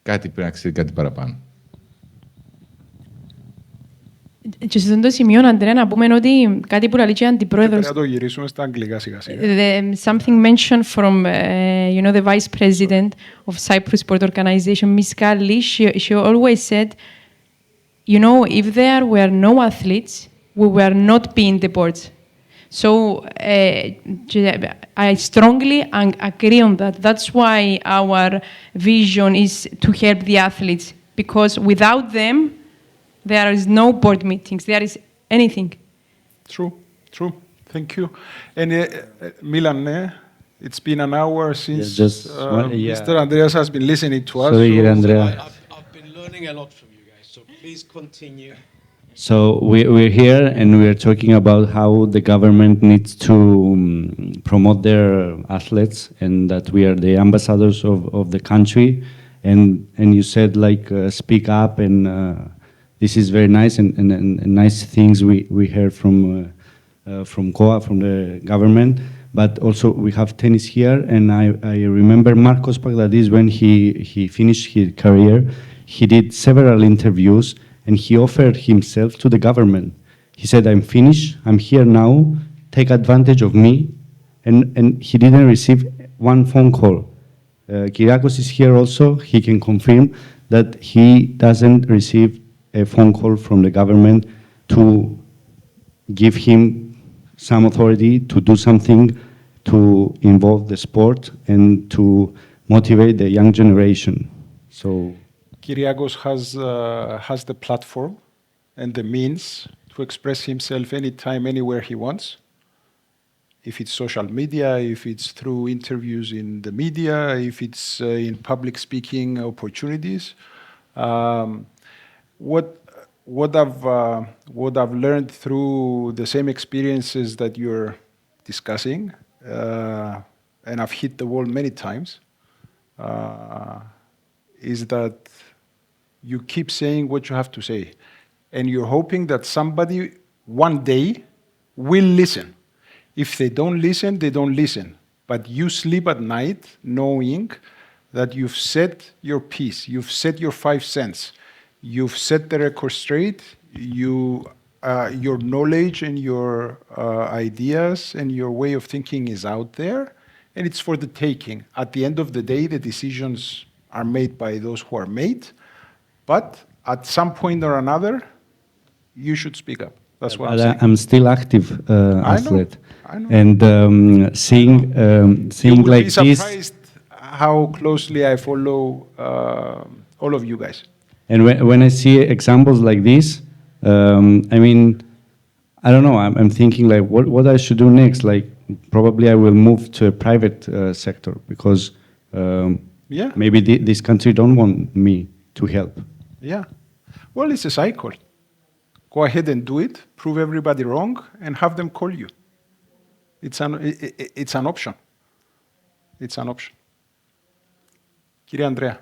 κάτι πρέπει να ξέρει κάτι παραπάνω. Και σε αυτό το σημείο, Αντρέα, να πούμε ότι κάτι που λέει και αντιπρόεδρος... Πρέπει να το γυρίσουμε στα αγγλικά σιγά-σιγά. Something mentioned from, the vice president of Cyprus Sport Organization, Ms. Kalli, she always said, if there were no athletes, we were not being the boards. So I strongly agree on that. That's why our vision is to help the athletes, because without them, there is no board meetings, there is anything. True. Thank you. And Milan, it's been an hour since Mr. Andreas has been listening to us. Sorry, Andrea. I've been learning a lot from you guys, so please continue. So we're here and we're talking about how the government needs to promote their athletes and that we are the ambassadors of the country. And you said speak up and this is very nice and nice things we heard from COA, from the government. But also we have tennis here, and I remember Marcos Pagdadis when he finished his career, he did several interviews and he offered himself to the government. He said, I'm finished, I'm here now, take advantage of me. And he didn't receive one phone call. Kyriakos is here also, he can confirm that he doesn't receive a phone call from the government to give him some authority to do something to involve the sport and to motivate the young generation. So Kyriakos has the platform and the means to express himself anytime, anywhere he wants. If it's social media, if it's through interviews in the media, if it's in public speaking opportunities. What I've learned through the same experiences that you're discussing, and I've hit the wall many times, is that you keep saying what you have to say. And you're hoping that somebody one day will listen. If they don't listen, they don't listen. But you sleep at night knowing that you've said your piece, you've said your 5 cents, you've set the record straight, your knowledge and your ideas and your way of thinking is out there, and it's for the taking. At the end of the day, the decisions are made by those who are made, but at some point or another, you should speak up. That's what I'm saying. I'm still active athlete. I know. And seeing You will like be this. surprised how closely I follow all of you guys. And when I see examples like this, I mean, I don't know. I'm thinking like what I should do next. Like probably I will move to a private sector because maybe this country don't want me to help. Yeah. Well, it's a cycle. Go ahead and do it. Prove everybody wrong, and have them call you. It's an option. It's an option. Kyria Andrea,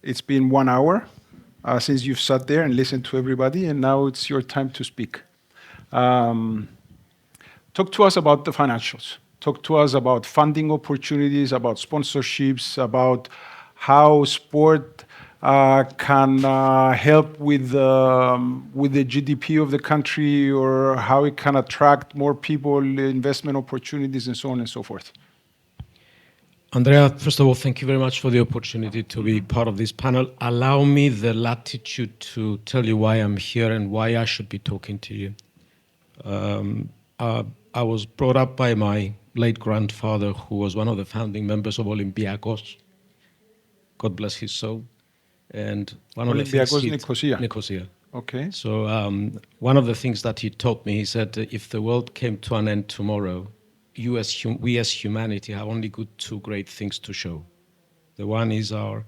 it's been 1 hour since you've sat there and listened to everybody, and now it's your time to speak. Talk to us about the financials. Talk to us about funding opportunities, about sponsorships, about how sport can help with the GDP of the country, or how it can attract more people, investment opportunities, and so on and so forth. Andrea, first of all, thank you very much for the opportunity to be part of this panel. Allow me the latitude to tell you why I'm here and why I should be talking to you. I was brought up by my late grandfather, who was one of the founding members of Olympiacos. God bless his soul. And one of the things Nicosia. Okay. So one of the things that he taught me, he said, if the world came to an end tomorrow, we as humanity have only two great things to show. The one is our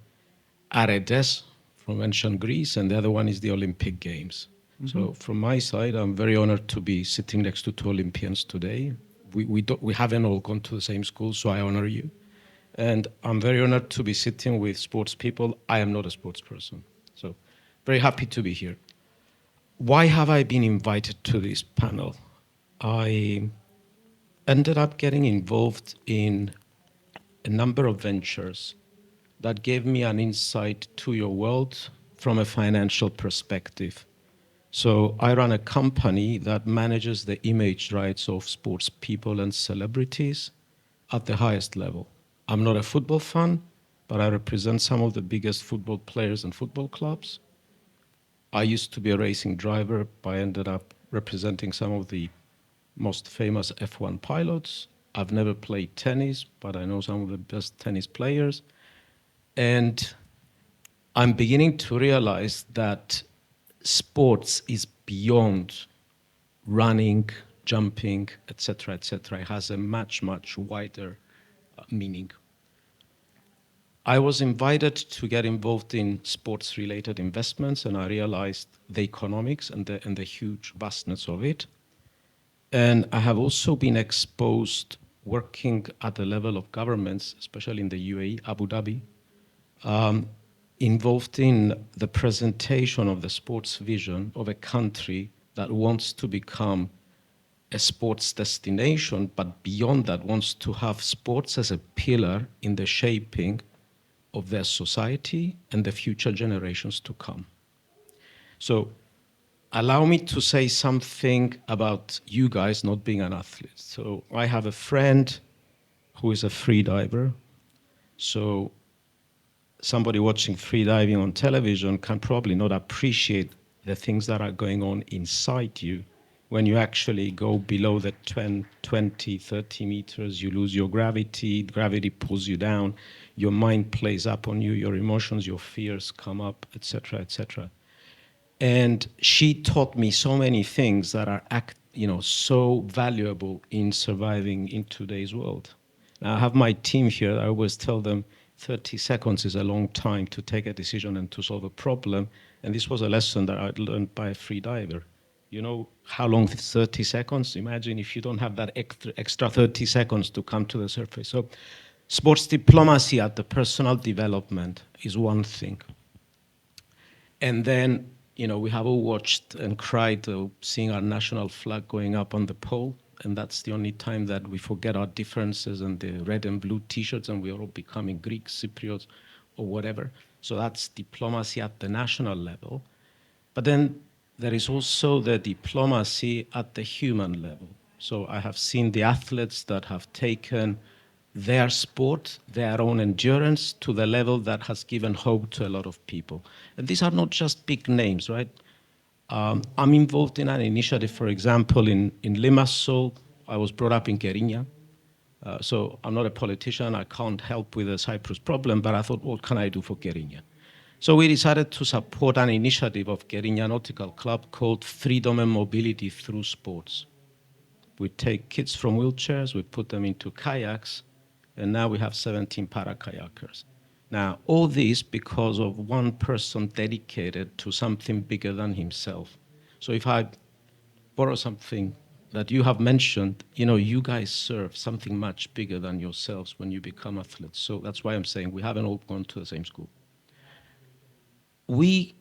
aretes from ancient Greece, and the other one is the Olympic Games. Mm-hmm. So from my side, I'm very honored to be sitting next to 2 Olympians today. We haven't all gone to the same school, so I honor you. And I'm very honored to be sitting with sports people. I am not a sports person, so very happy to be here. Why have I been invited to this panel? I ended up getting involved in a number of ventures that gave me an insight to your world from a financial perspective. So I run a company that manages the image rights of sports people and celebrities at the highest level. I'm not a football fan, but I represent some of the biggest football players and football clubs. I used to be a racing driver, but I ended up representing some of the most famous F1 pilots. I've never played tennis, but I know some of the best tennis players. And I'm beginning to realize that sports is beyond running, jumping, etc., etc. It has a much, much wider meaning. I was invited to get involved in sports-related investments, and I realized the economics and the huge vastness of it. And I have also been exposed working at the level of governments, especially in the UAE, Abu Dhabi, involved in the presentation of the sports vision of a country that wants to become a sports destination, but beyond that wants to have sports as a pillar in the shaping of their society and the future generations to come. So allow me to say something about you guys not being an athlete. So I have a friend who is a freediver. So somebody watching freediving on television can probably not appreciate the things that are going on inside you. When you actually go below the 20, 30 meters, you lose your gravity pulls you down, your mind plays up on you, your emotions, your fears come up, etc., etc. And she taught me so many things that are so valuable in surviving in today's world. Now, I have my team here. I always tell them 30 seconds is a long time to take a decision and to solve a problem. And this was a lesson that I learned by a free diver. You know how long 30 seconds? Imagine if you don't have that extra 30 seconds to come to the surface. So sports diplomacy at the personal development is one thing. And then, we have all watched and cried seeing our national flag going up on the pole. and that's the only time that we forget our differences and the red and blue T-shirts, and we're all becoming Greeks, Cypriots, or whatever. So that's diplomacy at the national level. But then there is also the diplomacy at the human level. So I have seen the athletes that have taken their sport, their own endurance, to the level that has given hope to a lot of people. And these are not just big names, right? I'm involved in an initiative, for example, in Limassol. I was brought up in Keringia. So I'm not a politician. I can't help with the Cyprus problem, but I thought, what can I do for Keringia? So we decided to support an initiative of Keringia Nautical Club called Freedom and Mobility Through Sports. We take kids from wheelchairs, we put them into kayaks, and now we have 17 para-kayakers. Now, all this because of one person dedicated to something bigger than himself. So if I borrow something that you have mentioned, you guys serve something much bigger than yourselves when you become athletes. So that's why I'm saying we haven't all gone to the same school. We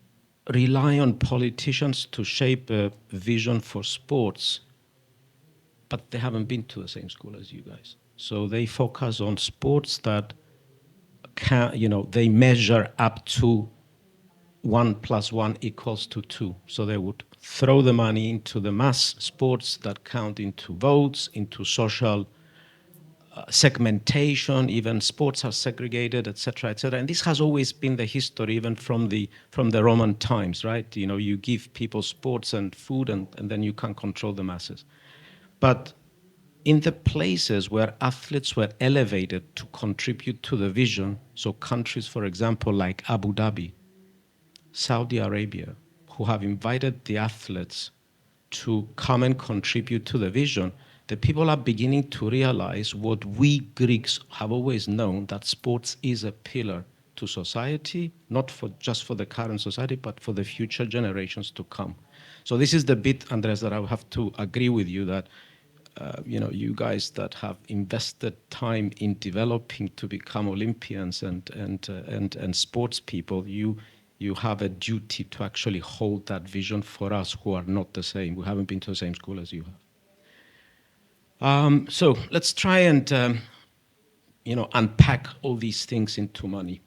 rely on politicians to shape a vision for sports, but they haven't been to the same school as you guys. So they focus on sports that they measure up to 1 + 1 = 2. So they would throw the money into the mass sports that count into votes, into social segmentation, even sports are segregated, etc., etc. And this has always been the history, even from the Roman times, right? You give people sports and food, and then you can control the masses. But in the places where athletes were elevated to contribute to the vision, so countries, for example, like Abu Dhabi, Saudi Arabia, who have invited the athletes to come and contribute to the vision, the people are beginning to realize what we Greeks have always known, that sports is a pillar to society, not just for the current society, but for the future generations to come. So this is the bit, Andreas, that I would have to agree with you that you guys that have invested time in developing to become Olympians and sports people, you have a duty to actually hold that vision for us who are not the same. We haven't been to the same school as you have. So let's try and unpack all these things into money.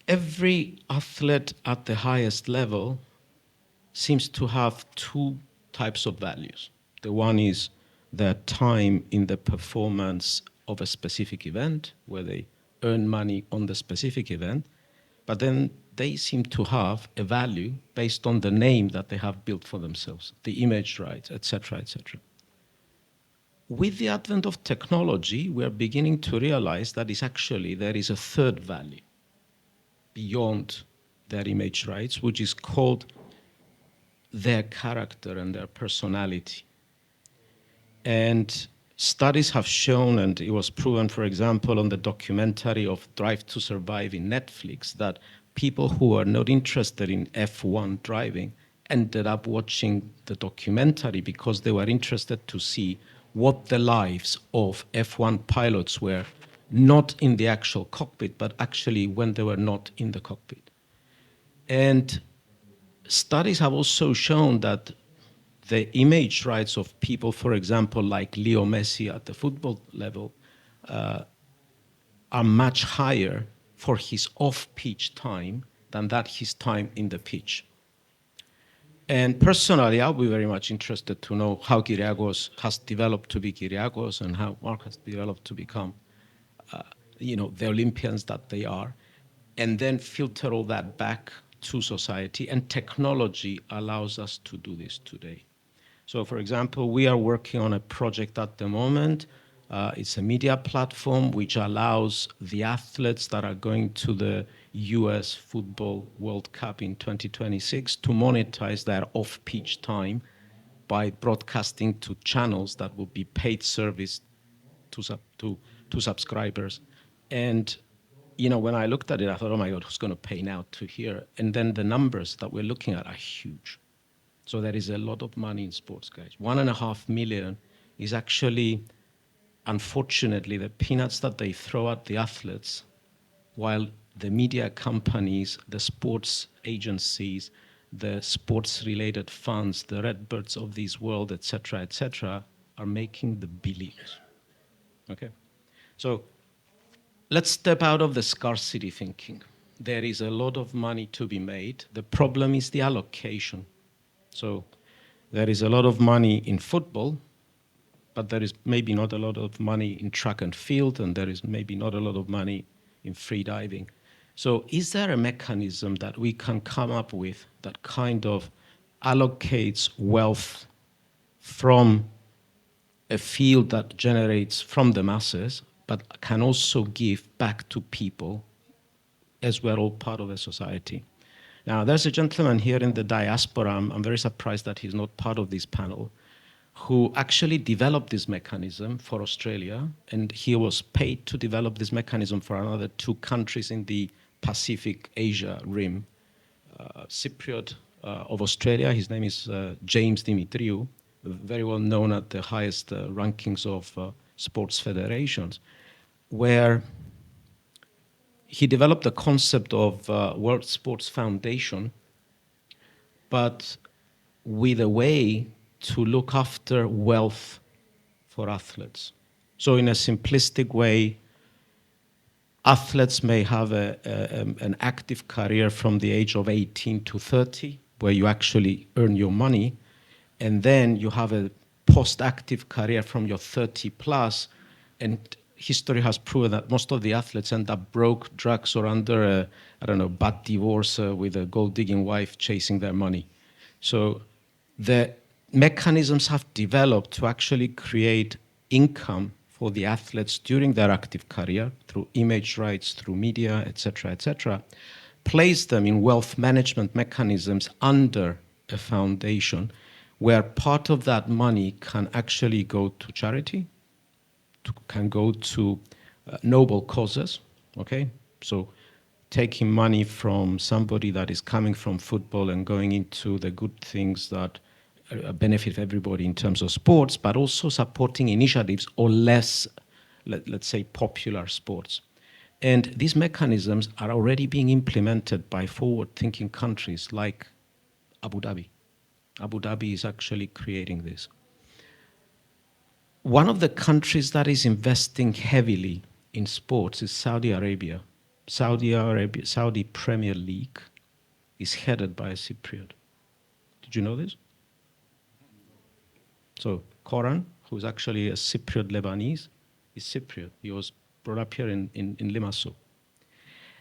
Every athlete at the highest level seems to have two types of values. The one is their time in the performance of a specific event, where they earn money on the specific event, but then they seem to have a value based on the name that they have built for themselves, the image rights, etc., etc. With the advent of technology, we are beginning to realize that there is a third value beyond their image rights, which is called their character and their personality. And studies have shown, and it was proven, for example, on the documentary of Drive to Survive in Netflix, that people who are not interested in F1 driving ended up watching the documentary because they were interested to see what the lives of F1 pilots were, not in the actual cockpit, but actually when they were not in the cockpit. And studies have also shown that the image rights of people, for example, like Leo Messi at the football level, are much higher for his off-pitch time than his time in the pitch. And personally, I'll be very much interested to know how Kyriakos has developed to be Kyriakos and how Mark has developed to become the Olympians that they are, and then filter all that back to society, and technology allows us to do this today. So, for example, we are working on a project at the moment. It's a media platform which allows the athletes that are going to the US Football World Cup in 2026 to monetize their off-pitch time by broadcasting to channels that will be paid service to subscribers. And when I looked at it, I thought, oh my God, who's going to pay now to hear? And then the numbers that we're looking at are huge. So there is a lot of money in sports, guys. 1.5 million is actually, unfortunately, the peanuts that they throw at the athletes, while the media companies, the sports agencies, the sports-related funds, the Redbirds of this world, etc., are making the billions. Okay, so let's step out of the scarcity thinking. There is a lot of money to be made. The problem is the allocation. So there is a lot of money in football, but there is maybe not a lot of money in track and field, and there is maybe not a lot of money in free diving. So is there a mechanism that we can come up with that kind of allocates wealth from a field that generates from the masses, but can also give back to people as we're all part of a society? Now, there's a gentleman here in the diaspora, I'm very surprised that he's not part of this panel, who actually developed this mechanism for Australia, and he was paid to develop this mechanism for another 2 countries in the Pacific Asia rim. Cypriot of Australia, his name is James Dimitriou, very well known at the highest rankings of sports federations, where he developed the concept of World Sports Foundation, but with a way to look after wealth for athletes. So in a simplistic way, athletes may have an active career from the age of 18 to 30, where you actually earn your money, and then you have a post-active career from your 30 plus, and history has proven that most of the athletes end up broke, drugs, or under a, bad divorce with a gold-digging wife chasing their money. So the mechanisms have developed to actually create income for the athletes during their active career through image rights, through media, etc., place them in wealth management mechanisms under a foundation where part of that money can actually go to charity, can go to noble causes, okay? So taking money from somebody that is coming from football and going into the good things that benefit everybody in terms of sports, but also supporting initiatives or less, let's say, popular sports. And these mechanisms are already being implemented by forward-thinking countries like Abu Dhabi. Abu Dhabi is actually creating this. One of the countries that is investing heavily in sports is Saudi Arabia. Saudi Premier League is headed by a Cypriot. Did you know this? So Koran, who's actually a Cypriot Lebanese, is Cypriot. He was brought up here in Limassol.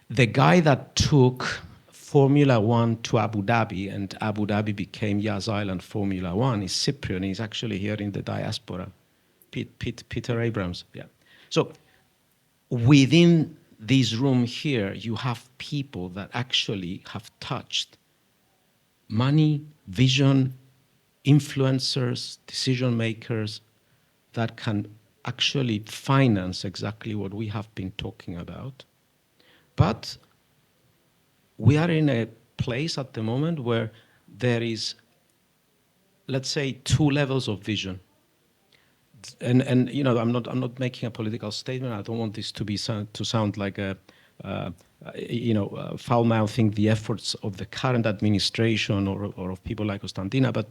The guy that took Formula One to Abu Dhabi, and Abu Dhabi became Yas Island Formula One, is Cypriot, and he's actually here in the diaspora. Peter Abrams, yeah. So within this room here, you have people that actually have touched money, vision, influencers, decision makers that can actually finance exactly what we have been talking about. But we are in a place at the moment where there is, let's say, 2 levels of vision. And you know, I'm not making a political statement. I don't want this to sound like a foul-mouthing the efforts of the current administration or of people like Constantina, but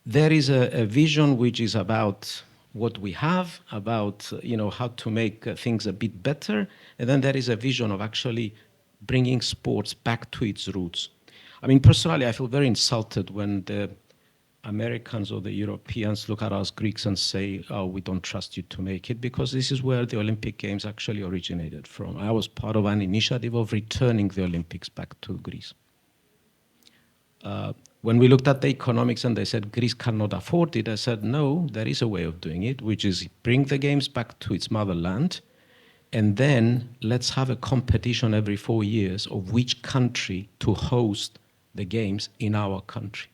there is a vision which is about what we have, about how to make things a bit better, and then there is a vision of actually bringing sports back to its roots. I mean, personally, I feel very insulted when the Americans or the Europeans look at us Greeks and say, oh, we don't trust you to make it, because this is where the Olympic Games actually originated from. I was part of an initiative of returning the Olympics back to Greece. When we looked at the economics and they said Greece cannot afford it, I said, no, there is a way of doing it, which is bring the games back to its motherland, and then let's have a competition every 4 years of which country to host the games in our country.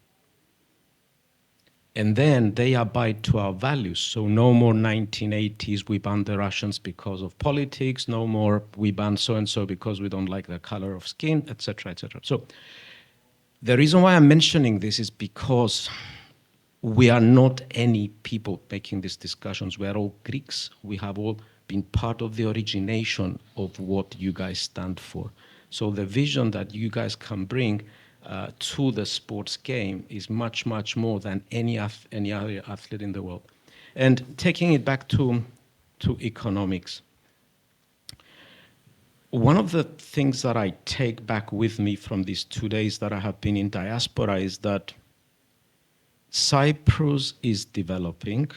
And then they abide to our values. So no more 1980s, we banned the Russians because of politics, no more we ban so-and-so because we don't like their color of skin, etc., etc. So the reason why I'm mentioning this is because we are not any people making these discussions. We are all Greeks. We have all been part of the origination of what you guys stand for. So the vision that you guys can bring, to the sports game is much, much more than any other athlete in the world. And taking it back to economics, one of the things that I take back with me from these 2 days that I have been in diaspora is that Cyprus is developing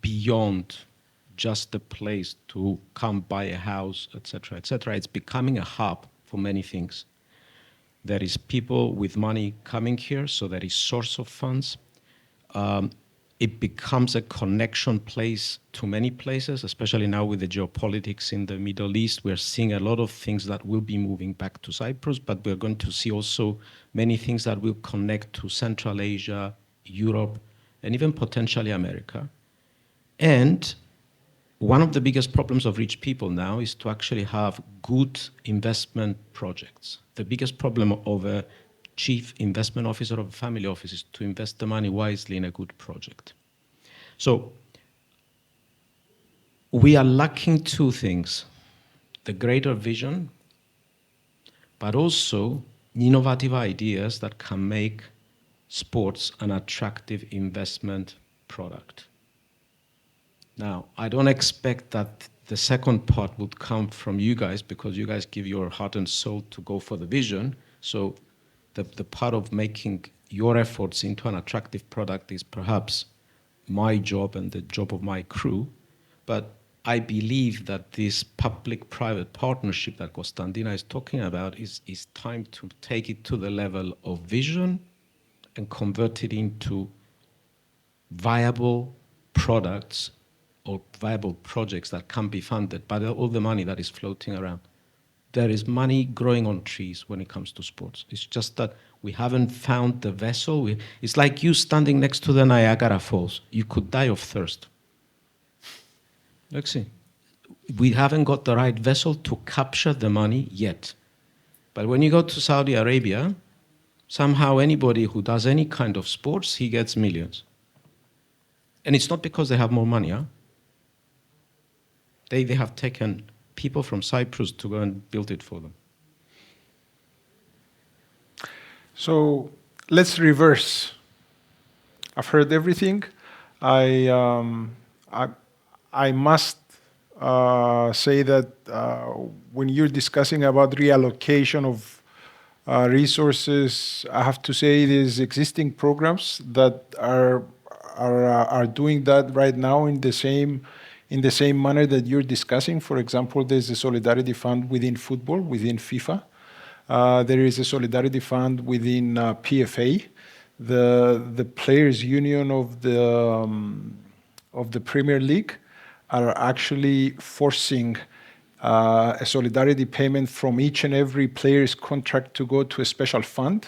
beyond just a place to come buy a house, etc., etc. It's becoming a hub for many things. There is people with money coming here, so there is source of funds. It becomes a connection place to many places, especially now with the geopolitics in the Middle East. We're seeing a lot of things that will be moving back to Cyprus, but we're going to see also many things that will connect to Central Asia, Europe, and even potentially America. And one of the biggest problems of rich people now is to actually have good investment projects. The biggest problem of a chief investment officer of a family office is to invest the money wisely in a good project. So we are lacking two things: the greater vision, but also innovative ideas that can make sports an attractive investment product. Now, I don't expect that the second part would come from you guys, because you guys give your heart and soul to go for the vision. So the part of making your efforts into an attractive product is perhaps my job and the job of my crew. But I believe that this public-private partnership that Constantina is talking about is time to take it to the level of vision and convert it into viable products or viable projects that can be funded by all the money that is floating around. There is money growing on trees when it comes to sports. It's just that we haven't found the vessel. It's like you standing next to the Niagara Falls. You could die of thirst. Let's see. We haven't got the right vessel to capture the money yet. But when you go to Saudi Arabia, somehow anybody who does any kind of sports, he gets millions. And it's not because they have more money, huh? They have taken people from Cyprus to go and build it for them. So let's reverse. I've heard everything. I must say that when you're discussing about reallocation of resources, I have to say there's existing programs that are doing that right now in the same manner that you're discussing. For example, there's a solidarity fund within football, within FIFA. There is a solidarity fund within PFA, the players' union of the Premier League are actually forcing a solidarity payment from each and every player's contract to go to a special fund.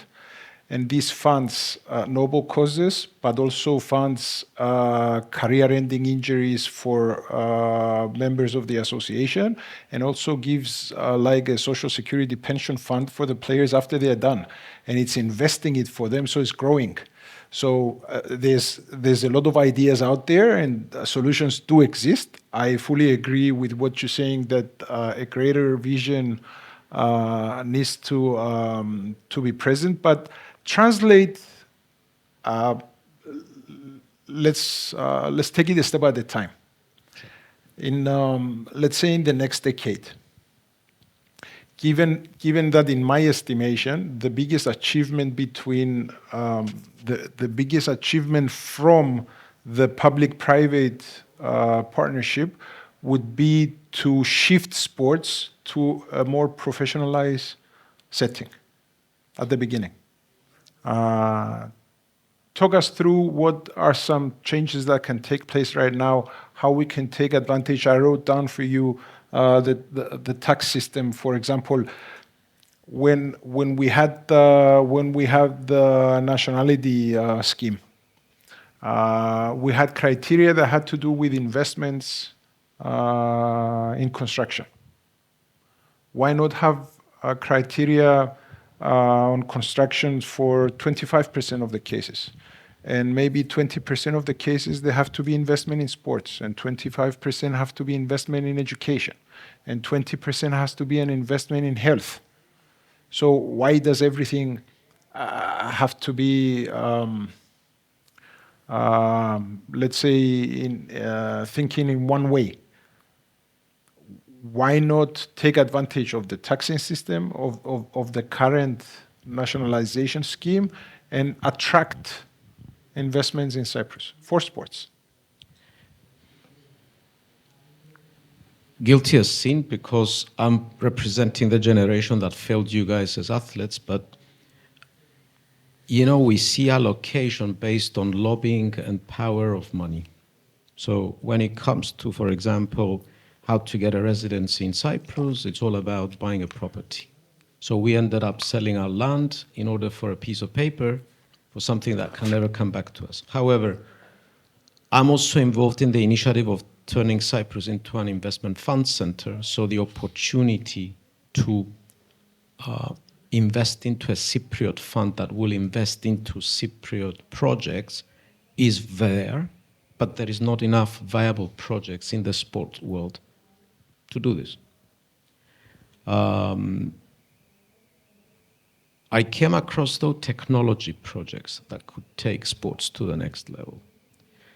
And these funds, noble causes, but also funds career-ending injuries for members of the association, and also gives like a social security pension fund for the players after they're done. And it's investing it for them, so it's growing. So there's a lot of ideas out there, and solutions do exist. I fully agree with what you're saying, that a greater vision needs to be present, but translate. Let's take it a step at a time. In let's say in the next decade, given that in my estimation the biggest achievement between the biggest achievement from the public-private partnership would be to shift sports to a more professionalized setting at the beginning. Talk us through what are some changes that can take place right now, how we can take advantage. I wrote down for you the tax system, for example. When we had the nationality scheme, we had criteria that had to do with investments in construction. Why not have criteria on construction for 25% of the cases? And maybe 20% of the cases, they have to be investment in sports, and 25% have to be investment in education, and 20% has to be an investment in health. So why does everything have to be, let's say, thinking in one way. Why not take advantage of the taxing system of the current nationalization scheme and attract investments in Cyprus for sports? Guilty as sin, because I'm representing the generation that failed you guys as athletes, but we see allocation based on lobbying and power of money. So when it comes to, for example, how to get a residency in Cyprus, it's all about buying a property. So we ended up selling our land in order for a piece of paper for something that can never come back to us. However, I'm also involved in the initiative of turning Cyprus into an investment fund center, so the opportunity to invest into a Cypriot fund that will invest into Cypriot projects is there, but there is not enough viable projects in the sport world to do this. I came across those technology projects that could take sports to the next level.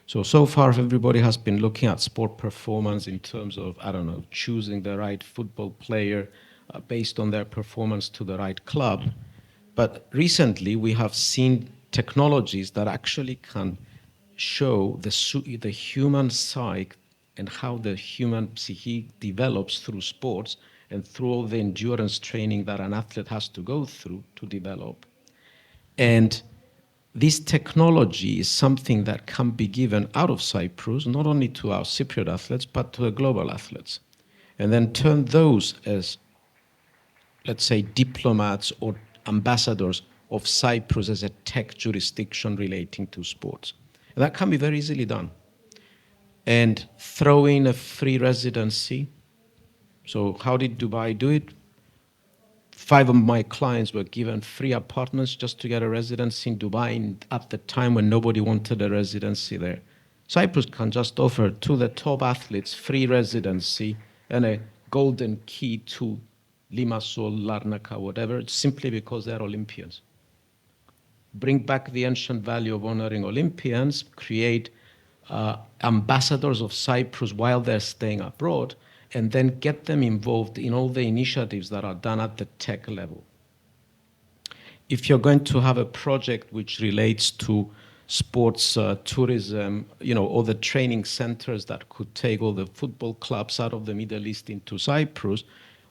So far everybody has been looking at sport performance in terms of, choosing the right football player based on their performance to the right club. But recently we have seen technologies that actually can show the human psyche and how the human psyche develops through sports and through all the endurance training that an athlete has to go through to develop. And this technology is something that can be given out of Cyprus, not only to our Cypriot athletes, but to the global athletes. And then turn those as, let's say, diplomats or ambassadors of Cyprus as a tech jurisdiction relating to sports. And that can be very easily done. And throw in a free residency. So how did Dubai do it? 5 of my clients were given free apartments just to get a residency in Dubai at the time when nobody wanted a residency there. Cyprus can just offer to the top athletes free residency and a golden key to Limassol, Larnaca, whatever, simply because they're Olympians. Bring back the ancient value of honoring Olympians, create ambassadors of Cyprus while they're staying abroad, and then get them involved in all the initiatives that are done at the tech level. If you're going to have a project which relates to sports tourism, all the training centers that could take all the football clubs out of the Middle East into Cyprus,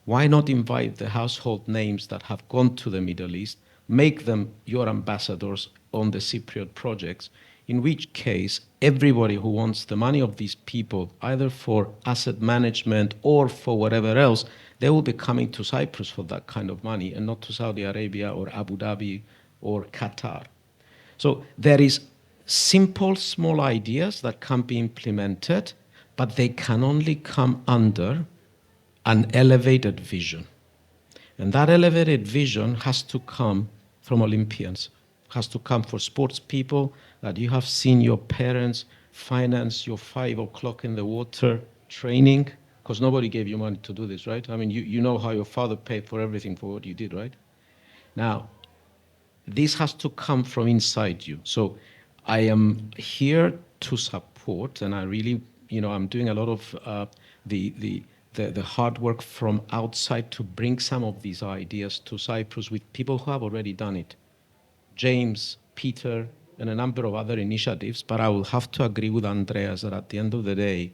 why not invite the household names that have gone to the Middle East, make them your ambassadors on the Cypriot projects, in which case everybody who wants the money of these people, either for asset management or for whatever else, they will be coming to Cyprus for that kind of money and not to Saudi Arabia or Abu Dhabi or Qatar. So there is simple, small ideas that can be implemented, but they can only come under an elevated vision. And that elevated vision has to come from Olympians, has to come for sports people, that you have seen your parents finance your 5 o'clock in the water training, because nobody gave you money to do this, right? I mean, you know how your father paid for everything for what you did, right? Now, this has to come from inside you. So I am here to support, and I really, I'm doing a lot of the hard work from outside to bring some of these ideas to Cyprus with people who have already done it. James, Peter, and a number of other initiatives, but I will have to agree with Andreas that at the end of the day,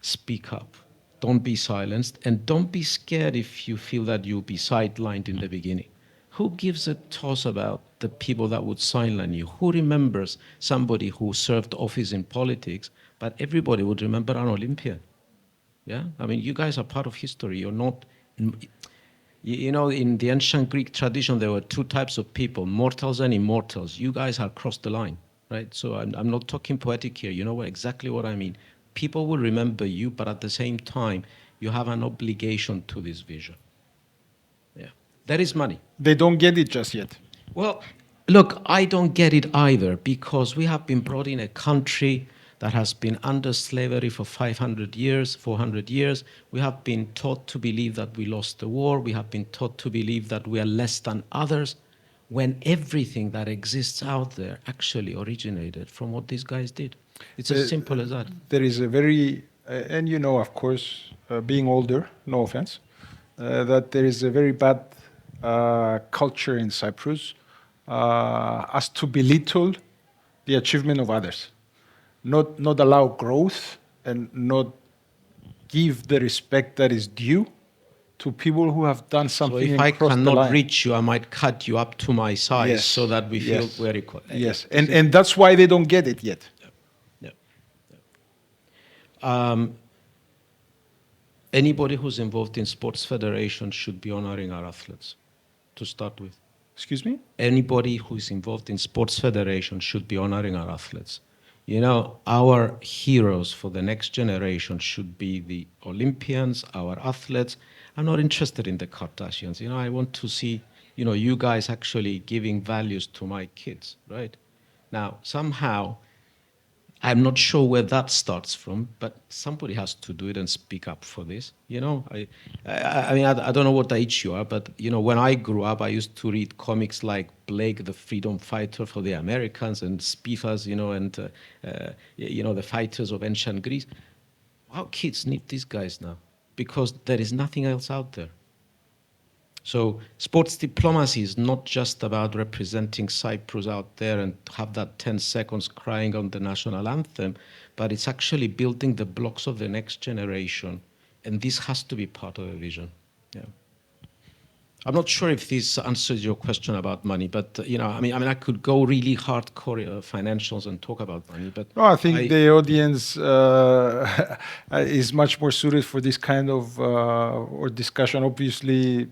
speak up. Don't be silenced, and don't be scared if you feel that you'll be sidelined in the beginning. Who gives a toss about the people that would sideline you? Who remembers somebody who served office in politics, but everybody would remember an Olympian? Yeah, I mean, you guys are part of history. You're not... in the ancient Greek tradition, there were 2 types of people, mortals and immortals. You guys have crossed the line, right? So I'm not talking poetic here. You know exactly what I mean. People will remember you, but at the same time, you have an obligation to this vision. Yeah, there is money. They don't get it just yet. Well, look, I don't get it either, because we have been brought in a country that has been under slavery for 500 years, 400 years. We have been taught to believe that we lost the war. We have been taught to believe that we are less than others. when everything that exists out there actually originated from what these guys did. It's as simple as that. There is a very, and you know, of course, being older, no offense, that there is a very bad culture in Cyprus as to belittle the achievement of others, not allow growth and not give the respect that is due to people who have done something. So if I cannot reach you, I might cut you up to my size, yes, so that we feel yes, we're equal. Yes, and that's why they don't get it yet. Anybody who's involved in sports federations should be honoring our athletes, to start with. Excuse me? Anybody who's involved in sports federations should be honoring our athletes. You know, our heroes for the next generation should be the Olympians, our athletes. I'm not interested in the Kardashians. You know, I want to see, you know, you guys actually giving values to my kids, right? Now, somehow, I'm not sure where that starts from, but somebody has to do it and speak up for this. You know, I mean, I don't know what age you are, but, you know, when I grew up, I used to read comics like Blake, the freedom fighter for the Americans, and Spivas, you know, and, you know, the fighters of ancient Greece. Our kids need these guys now because there is nothing else out there. So sports diplomacy is not just about representing Cyprus out there and have that 10 seconds crying on the national anthem, but it's actually building the blocks of the next generation. And this has to be part of a vision. Yeah. I'm not sure if this answers your question about money, but you know, I mean, I could go really hardcore financials and talk about money, but no, I think the audience is much more suited for this kind of or discussion. Obviously,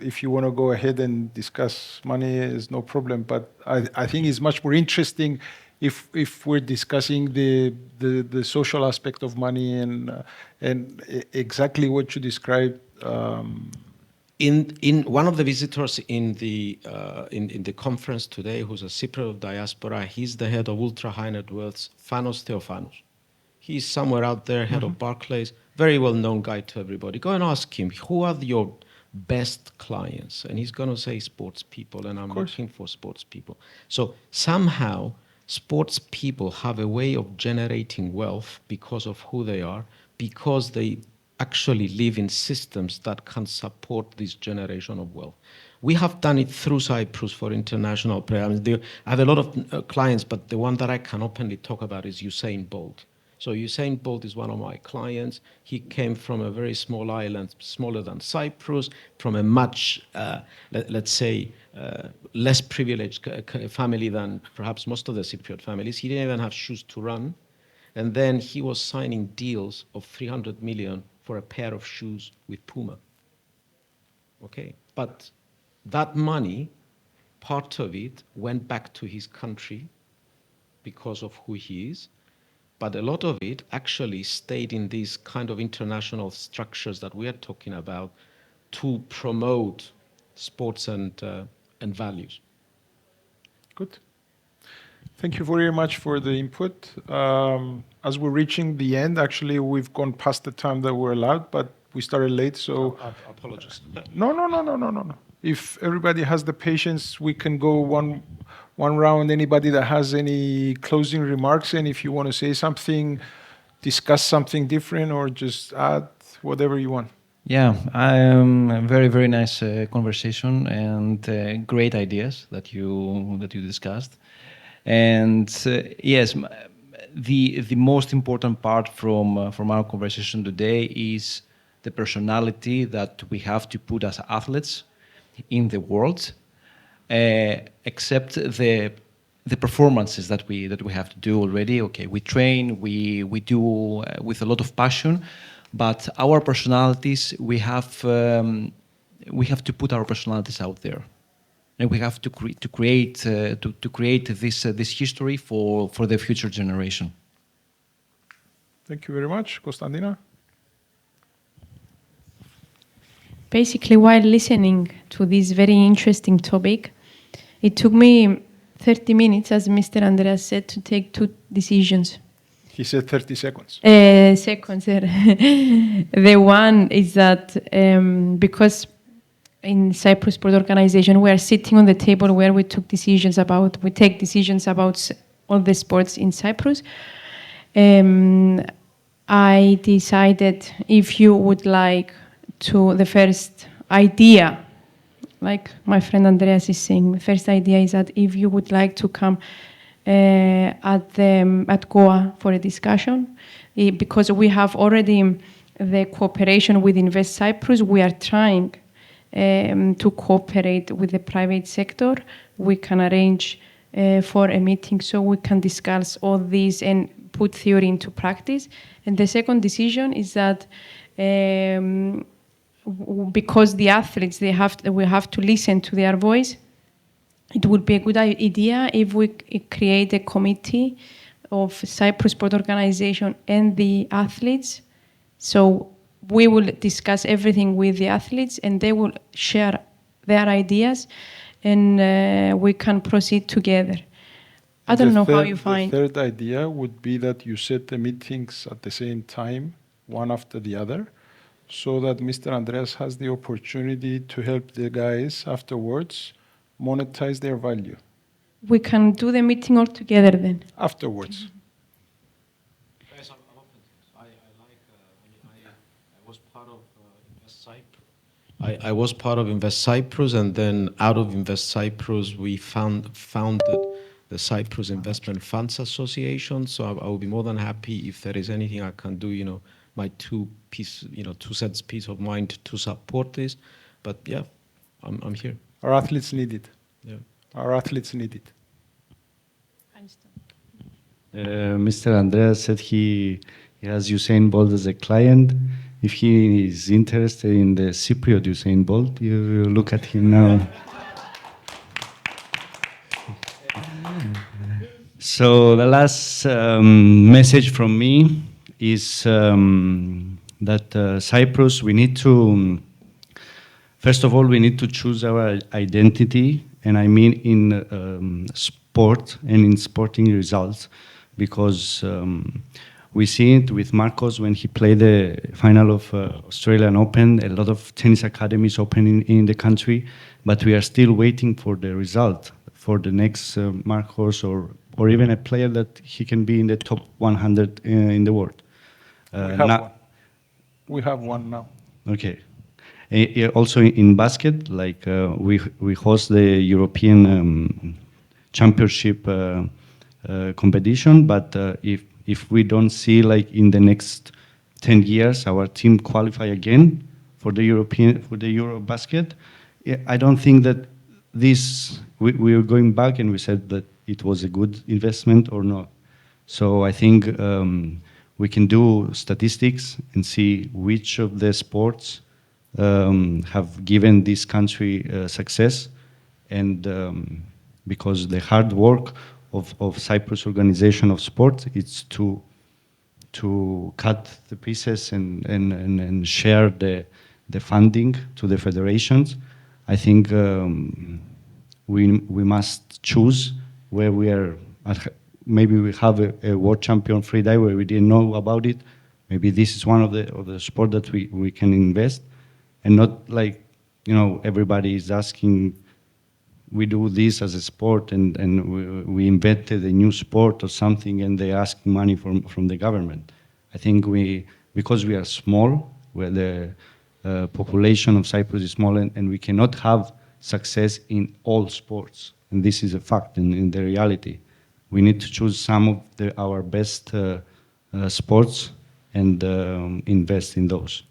if you want to go ahead and discuss money, is no problem. But I think it's much more interesting if we're discussing the social aspect of money and exactly what you described. In one of the visitors in the conference today, who's a Cypriot diaspora, he's the head of ultra high net worths, Fanos Theophanos. He's somewhere out there, head of Barclays, very well known guy to everybody. Go and ask him, who are your best clients? And he's going to say sports people, and I'm looking for sports people. So somehow sports people have a way of generating wealth because of who they are, because they actually live in systems that can support this generation of wealth. We have done it through Cyprus for international prayer. I mean, I have a lot of clients, but the one that I can openly talk about is Usain Bolt. So Usain Bolt is one of my clients. He came from a very small island, smaller than Cyprus, from a much, let's say, less privileged family than perhaps most of the Cypriot families. He didn't even have shoes to run. And then he was signing deals of 300 million for a pair of shoes with Puma. Okay, but that money, part of it went back to his country because of who he is, but a lot of it actually stayed in these kind of international structures that we are talking about to promote sports and values. Good. Thank you very much for the input. As we're reaching the end, actually, we've gone past the time that we're allowed, but we started late, so... Apologies. No. If everybody has the patience, we can go one round. Anybody that has any closing remarks, and if you want to say something, discuss something different, or just add whatever you want. Yeah, very, very nice conversation and great ideas that you discussed. And yes, the most important part from our conversation today is the personality that we have to put as athletes in the world, except the performances that we have to do already. Okay, we train, we do with a lot of passion, but our personalities, we have to put our personalities out there. And we have to create this history for the future generation. Thank you very much, Constantina. Basically, while listening to this very interesting topic, it took me 30 minutes, as Mr. Andreas said, to take 2 decisions. He said 30 seconds. Seconds. The one is that because in Cyprus Sport Organization, we are sitting on the table where we take decisions about all the sports in Cyprus. I decided if you would like to, the first idea, like my friend Andreas is saying, the first idea is that if you would like to come at Goa for a discussion, because we have already the cooperation with Invest Cyprus, we are trying to cooperate with the private sector. We can arrange for a meeting so we can discuss all these and put theory into practice. And the second decision is that because the athletes, we have to listen to their voice, it would be a good idea if we create a committee of Cyprus Sport Organization and the athletes. So we will discuss everything with the athletes and they will share their ideas and we can proceed together. I don't know how you find. The third idea would be that you set the meetings at the same time, one after the other, so that Mr. Andreas has the opportunity to help the guys afterwards monetize their value. We can do the meeting all together then. Afterwards. Guys, I'm open to this. I was part of Invest Cyprus. I was part of Invest Cyprus, and then out of Invest Cyprus, we founded the Cyprus Investment Funds Association. So I will be more than happy if there is anything I can do, my 2 cents piece of mind to support this. But yeah, I'm here. Our athletes need it. Yeah. Our athletes need it. Mr. Andreas said he has Usain Bolt as a client. If he is interested in the Cypriot Usain Bolt, you look at him now. So the last message from me is that Cyprus, we need to, first of all, we need to choose our identity, and I mean in sport and in sporting results, because we see it with Marcos when he played the final of Australian Open, a lot of tennis academies open in the country, but we are still waiting for the result for the next Marcos or even a player that he can be in the top 100 in the world. We have one now. Okay. Also in basket, like we host the European Championship competition, but if we don't see like in the next 10 years our team qualify again for the Eurobasket, I don't think that we are going back and we said that it was a good investment or not. So I think we can do statistics and see which of the sports have given this country success, and because the hard work of Cyprus Organization of Sport is to cut the pieces and share the funding to the federations. I think we must choose where we are. Maybe we have a world champion freediver where we didn't know about it. Maybe this is one of the sport that we can invest, and not like everybody is asking. We do this as a sport, and we invented a new sport or something, and they ask money from the government. I think because we are small, where the population of Cyprus is small, and we cannot have success in all sports, and this is a fact in the reality. We need to choose some of our best sports and invest in those.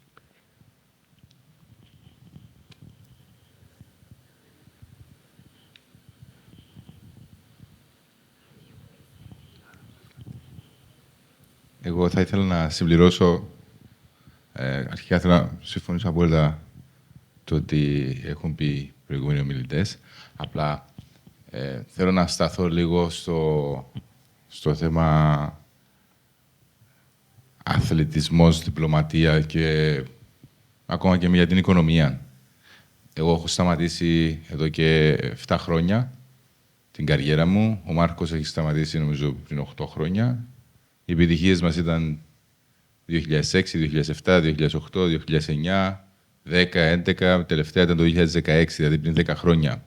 Εγώ θα ήθελα να συμπληρώσω, αρχικά θέλω να συμφωνήσω απόλυτα το ότι έχουν πει οι προηγούμενοι ομιλητές. Απλά θέλω να σταθώ λίγο στο θέμα αθλητισμός, διπλωματία και ακόμα και για την οικονομία. Εγώ έχω σταματήσει εδώ και 7 χρόνια την καριέρα μου. Ο Μάρκος έχει σταματήσει νομίζω πριν 8 χρόνια. Οι επιτυχίες μας ήταν 2006, 2007, 2008, 2009, 10-11, τελευταία ήταν το 2016, δηλαδή πριν 10 χρόνια.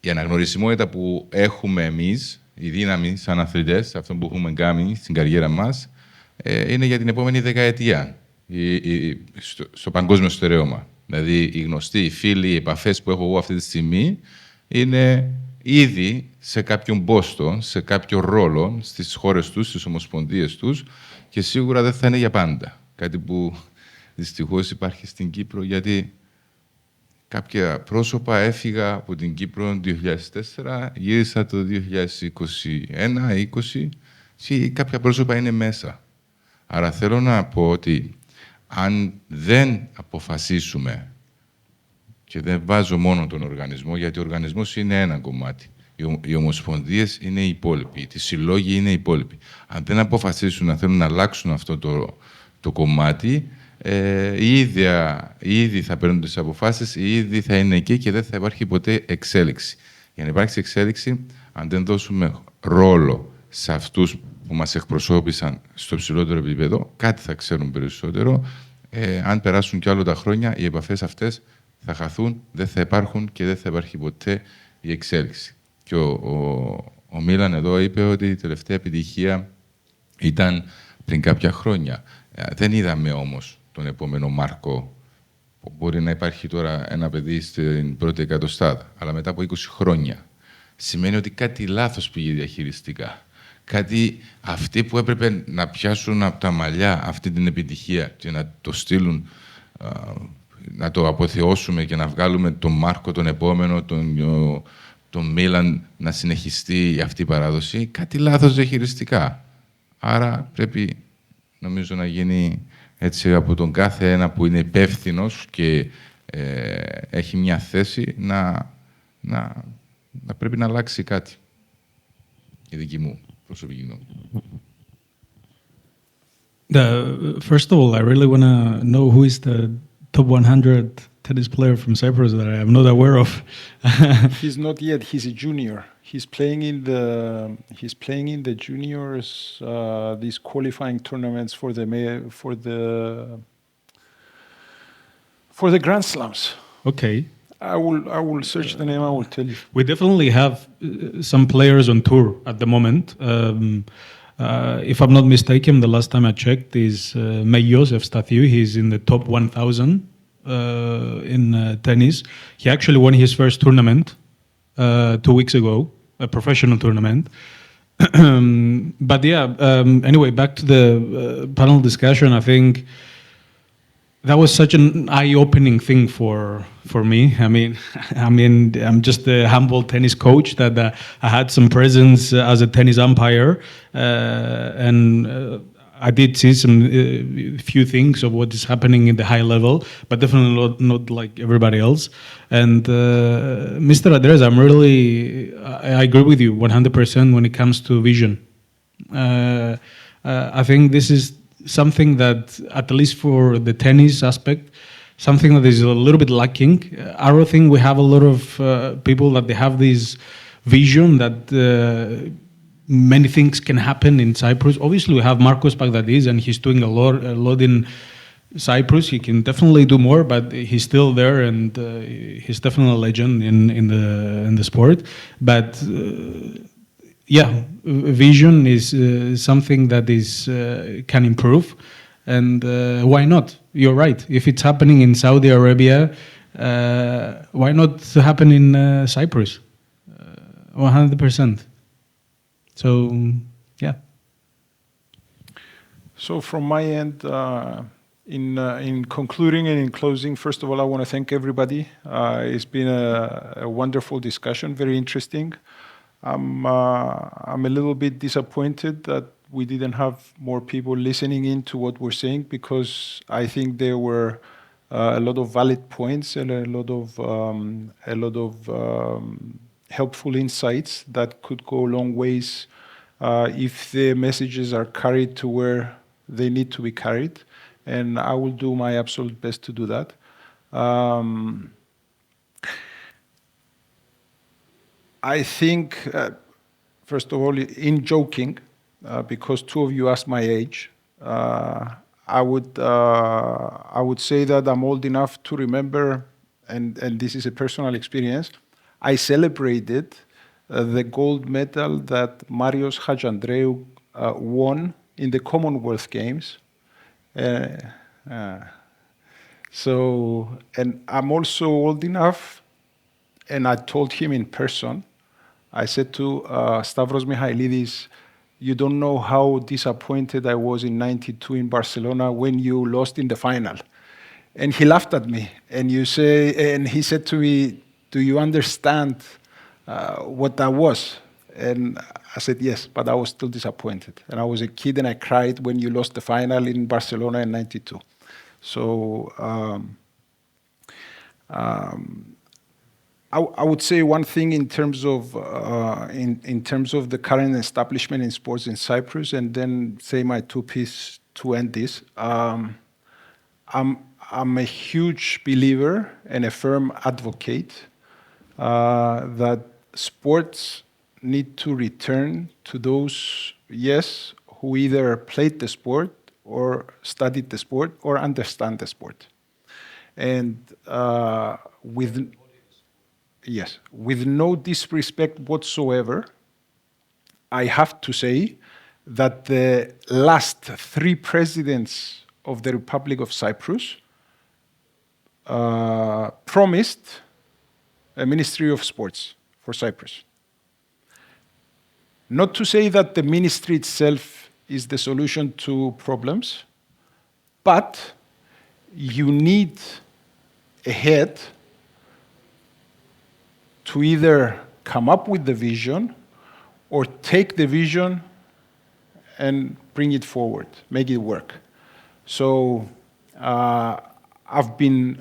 Η αναγνωρισιμότητα που έχουμε εμείς, η δύναμη σαν αθλητές, αυτό που έχουμε κάνει στην καριέρα μας, είναι για την επόμενη δεκαετία στο παγκόσμιο στερέωμα. Δηλαδή, οι γνωστοί, οι φίλοι, οι επαφές που έχω εγώ αυτή τη στιγμή είναι ήδη σε κάποιον πόστο, σε κάποιο ρόλο στις χώρες τους, στις ομοσπονδίες τους και σίγουρα δεν θα είναι για πάντα. Κάτι που δυστυχώς υπάρχει στην Κύπρο, γιατί κάποια πρόσωπα έφυγα από την Κύπρο το 2004, γύρισα το 2021-2020 και κάποια πρόσωπα είναι μέσα. Άρα θέλω να πω ότι αν δεν αποφασίσουμε, και δεν βάζω μόνο τον οργανισμό, γιατί ο οργανισμός είναι ένα κομμάτι, οι ομοσπονδίες είναι οι υπόλοιποι, οι συλλόγοι είναι οι υπόλοιποι. Αν δεν αποφασίσουν να θέλουν να αλλάξουν αυτό το κομμάτι, ήδη θα παίρνουν τις αποφάσεις, ήδη θα είναι εκεί και δεν θα υπάρχει ποτέ εξέλιξη. Για να υπάρξει εξέλιξη, αν δεν δώσουμε ρόλο σε αυτούς που μας εκπροσώπησαν στο ψηλότερο επίπεδο, κάτι θα ξέρουν περισσότερο. Αν περάσουν κι άλλο τα χρόνια, οι επαφές αυτές θα χαθούν, δεν θα υπάρχουν και δεν θα υπάρχει ποτέ η εξέλιξη. Και ο Μίλαν εδώ είπε ότι η τελευταία επιτυχία ήταν πριν κάποια χρόνια. Δεν είδαμε όμως τον επόμενο Μάρκο. Μπορεί να υπάρχει τώρα ένα παιδί στην πρώτη εκατοστάδα, αλλά μετά από 20 χρόνια. Σημαίνει ότι κάτι λάθος πήγε διαχειριστικά. Κάτι αυτοί που έπρεπε να πιάσουν από τα μαλλιά αυτή την επιτυχία και να το στείλουν, να το αποθεώσουμε και να βγάλουμε τον Μάρκο τον επόμενο, τον Μίλαν να συνεχιστεί αυτή η παράδοση, κάτι λάθος διαχειριστικά. Άρα πρέπει, νομίζω, να γίνει έτσι από τον κάθε ένα που είναι υπεύθυνος και έχει μια θέση να πρέπει να αλλάξει κάτι. Η δική μου προσωπική γνώμη. First of all, I really want to know who is the top 100 tennis player from Cyprus that I am not aware of. He's not yet. He's a junior. He's playing in the juniors. These qualifying tournaments for the Grand Slams. Okay. I will search the name. I will tell you. We definitely have some players on tour at the moment. If I'm not mistaken, the last time I checked is Josef Stathiou. He's in the top 1,000 in tennis. He actually won his first tournament 2 weeks ago, a professional tournament. But yeah, anyway, back to the panel discussion. I think that was such an eye-opening thing for me. I mean, I'm just a humble tennis coach that I had some presence as a tennis umpire, and I did see some few things of what is happening in the high level, but definitely not like everybody else. And Mr. Andreas, I agree with you 100% when it comes to vision. I think this is something that, at least for the tennis aspect, something that is a little bit lacking. I don't think we have a lot of people that they have this vision that many things can happen in Cyprus. Obviously, we have Marcos Pagdadis, and he's doing a lot in Cyprus. He can definitely do more, but he's still there, and he's definitely a legend in the sport. But yeah, vision is something that can improve, and why not? You're right. If it's happening in Saudi Arabia, why not happen in Cyprus? 100%. So, yeah. So from my end, in concluding and in closing, first of all, I want to thank everybody. It's been a wonderful discussion, very interesting. I'm a little bit disappointed that we didn't have more people listening in to what we're saying, because I think there were a lot of valid points and a lot of helpful insights that could go a long ways if the messages are carried to where they need to be carried. And I will do my absolute best to do that. I think, first of all, in joking, because two of you asked my age, I would say that I'm old enough to remember, and this is a personal experience, I celebrated the gold medal that Marios Hadjiandreou won in the Commonwealth Games. So, and I'm also old enough, and I told him in person, I said to Stavros Michailidis, you don't know how disappointed I was in '92 in Barcelona when you lost in the final. And he laughed at me, and he said to me, do you understand what that was? And I said, yes, but I was still disappointed. And I was a kid and I cried when you lost the final in Barcelona in '92. So I would say one thing in terms of in terms of the current establishment in sports in Cyprus, and then say my two pieces to end this. I'm a huge believer and a firm advocate that sports need to return to those, yes, who either played the sport or studied the sport or understand the sport. And with no disrespect whatsoever, I have to say that the last 3 presidents of the Republic of Cyprus promised a Ministry of Sports for Cyprus. Not to say that the ministry itself is the solution to problems, but you need a head to either come up with the vision or take the vision and bring it forward, make it work. So I've been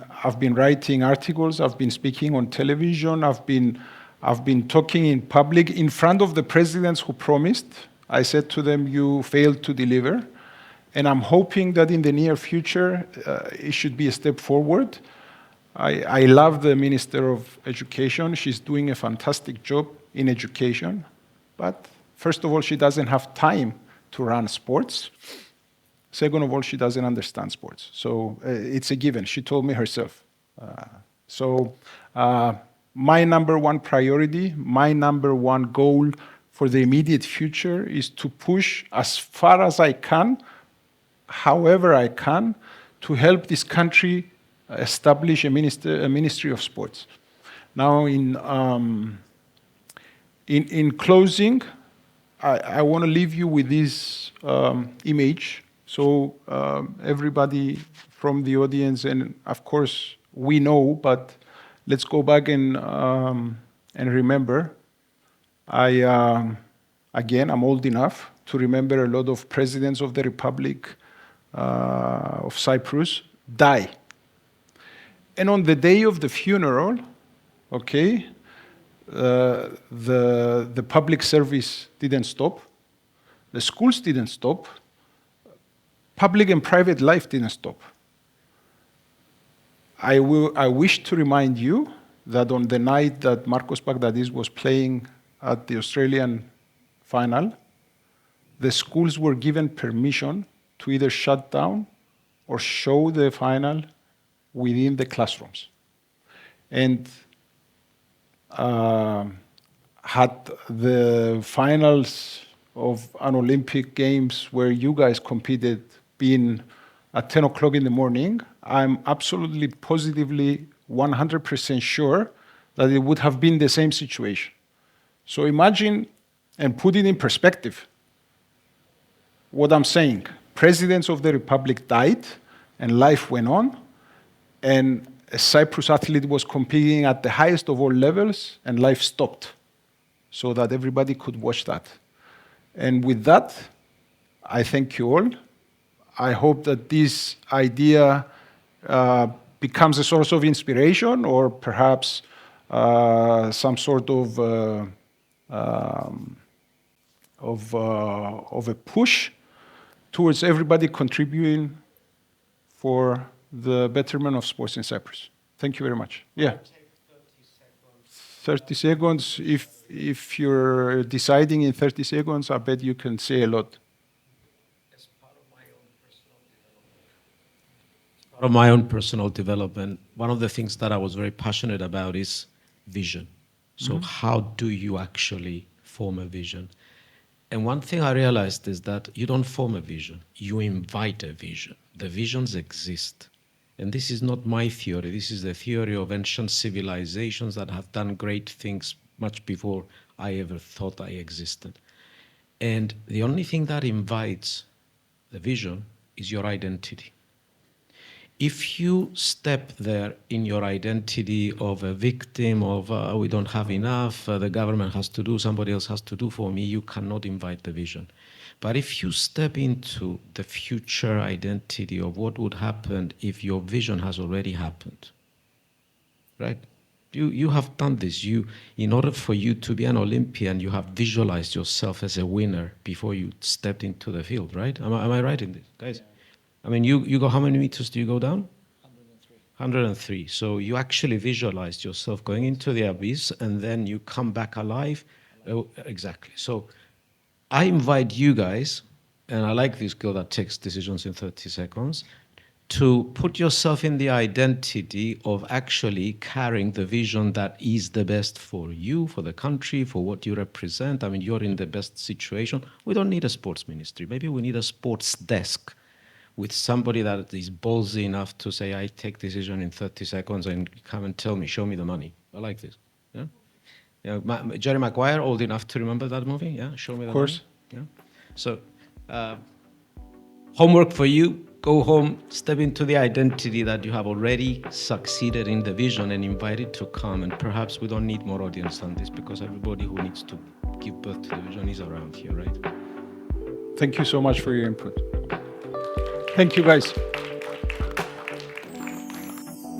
writing articles, I've been speaking on television, I've been talking in public in front of the presidents who promised. I said to them, you failed to deliver. And I'm hoping that in the near future, it should be a step forward. I love the Minister of Education. She's doing a fantastic job in education. But first of all, she doesn't have time to run sports. Second of all, she doesn't understand sports. So it's a given. She told me herself. My number one priority, my number one goal for the immediate future is to push as far as I can, however I can, to help this country establish a ministry of sports. Now, in closing, I want to leave you with this image. So everybody from the audience, and of course we know, but let's go back and remember. Again, I'm old enough to remember a lot of presidents of the Republic of Cyprus die. And on the day of the funeral, okay, the public service didn't stop, the schools didn't stop, public and private life didn't stop. I wish to remind you that on the night that Marcos Baghdadis was playing at the Australian final, the schools were given permission to either shut down or show the final within the classrooms. And had the finals of an Olympic Games where you guys competed been at 10 o'clock in the morning, I'm absolutely positively 100% sure that it would have been the same situation. So imagine and put it in perspective what I'm saying. Presidents of the Republic died and life went on, and a Cyprus athlete was competing at the highest of all levels and life stopped so that everybody could watch that. And with that, I thank you all. I hope that this idea becomes a source of inspiration or perhaps some sort of a push towards everybody contributing for the betterment of sports in Cyprus. Thank you very much. Yeah. 30 seconds. If you're deciding in 30 seconds, I bet you can say a lot. As part of my own personal development, From my own personal development, one of the things that I was very passionate about is vision. So how do you actually form a vision? And one thing I realized is that you don't form a vision, you invite a vision. The visions exist. And this is not my theory, this is the theory of ancient civilizations that have done great things much before I ever thought I existed. And the only thing that invites the vision is your identity. If you step there in your identity of a victim, of we don't have enough, the government has to do, somebody else has to do for me, you cannot invite the vision. But if you step into the future identity of what would happen if your vision has already happened, right? You have done this. In order for you to be an Olympian, you have visualized yourself as a winner before you stepped into the field, right? Am I right in this, guys? I mean, you go, how many meters do you go down? 103. 103. So you actually visualized yourself going into the abyss and then you come back alive. Oh, exactly. So I invite you guys, and I like this girl that takes decisions in 30 seconds, to put yourself in the identity of actually carrying the vision that is the best for you, for the country, for what you represent. I mean, you're in the best situation. We don't need a sports ministry. Maybe we need a sports desk with somebody that is ballsy enough to say, I take decision in 30 seconds and come and tell me, show me the money. I like this. Yeah? Jerry Maguire, old enough to remember that movie? Yeah, show me the money. Of course. Yeah. So, homework for you. Go home, step into the identity that you have already succeeded in the vision and invite it to come. And perhaps we don't need more audience than this because everybody who needs to give birth to the vision is around here, right? Thank you so much for your input. Thank you, guys.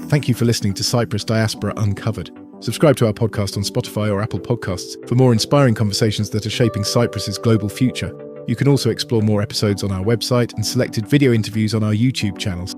Thank you for listening to Cyprus Diaspora Uncovered. Subscribe to our podcast on Spotify or Apple Podcasts for more inspiring conversations that are shaping Cyprus's global future. You can also explore more episodes on our website and selected video interviews on our YouTube channels.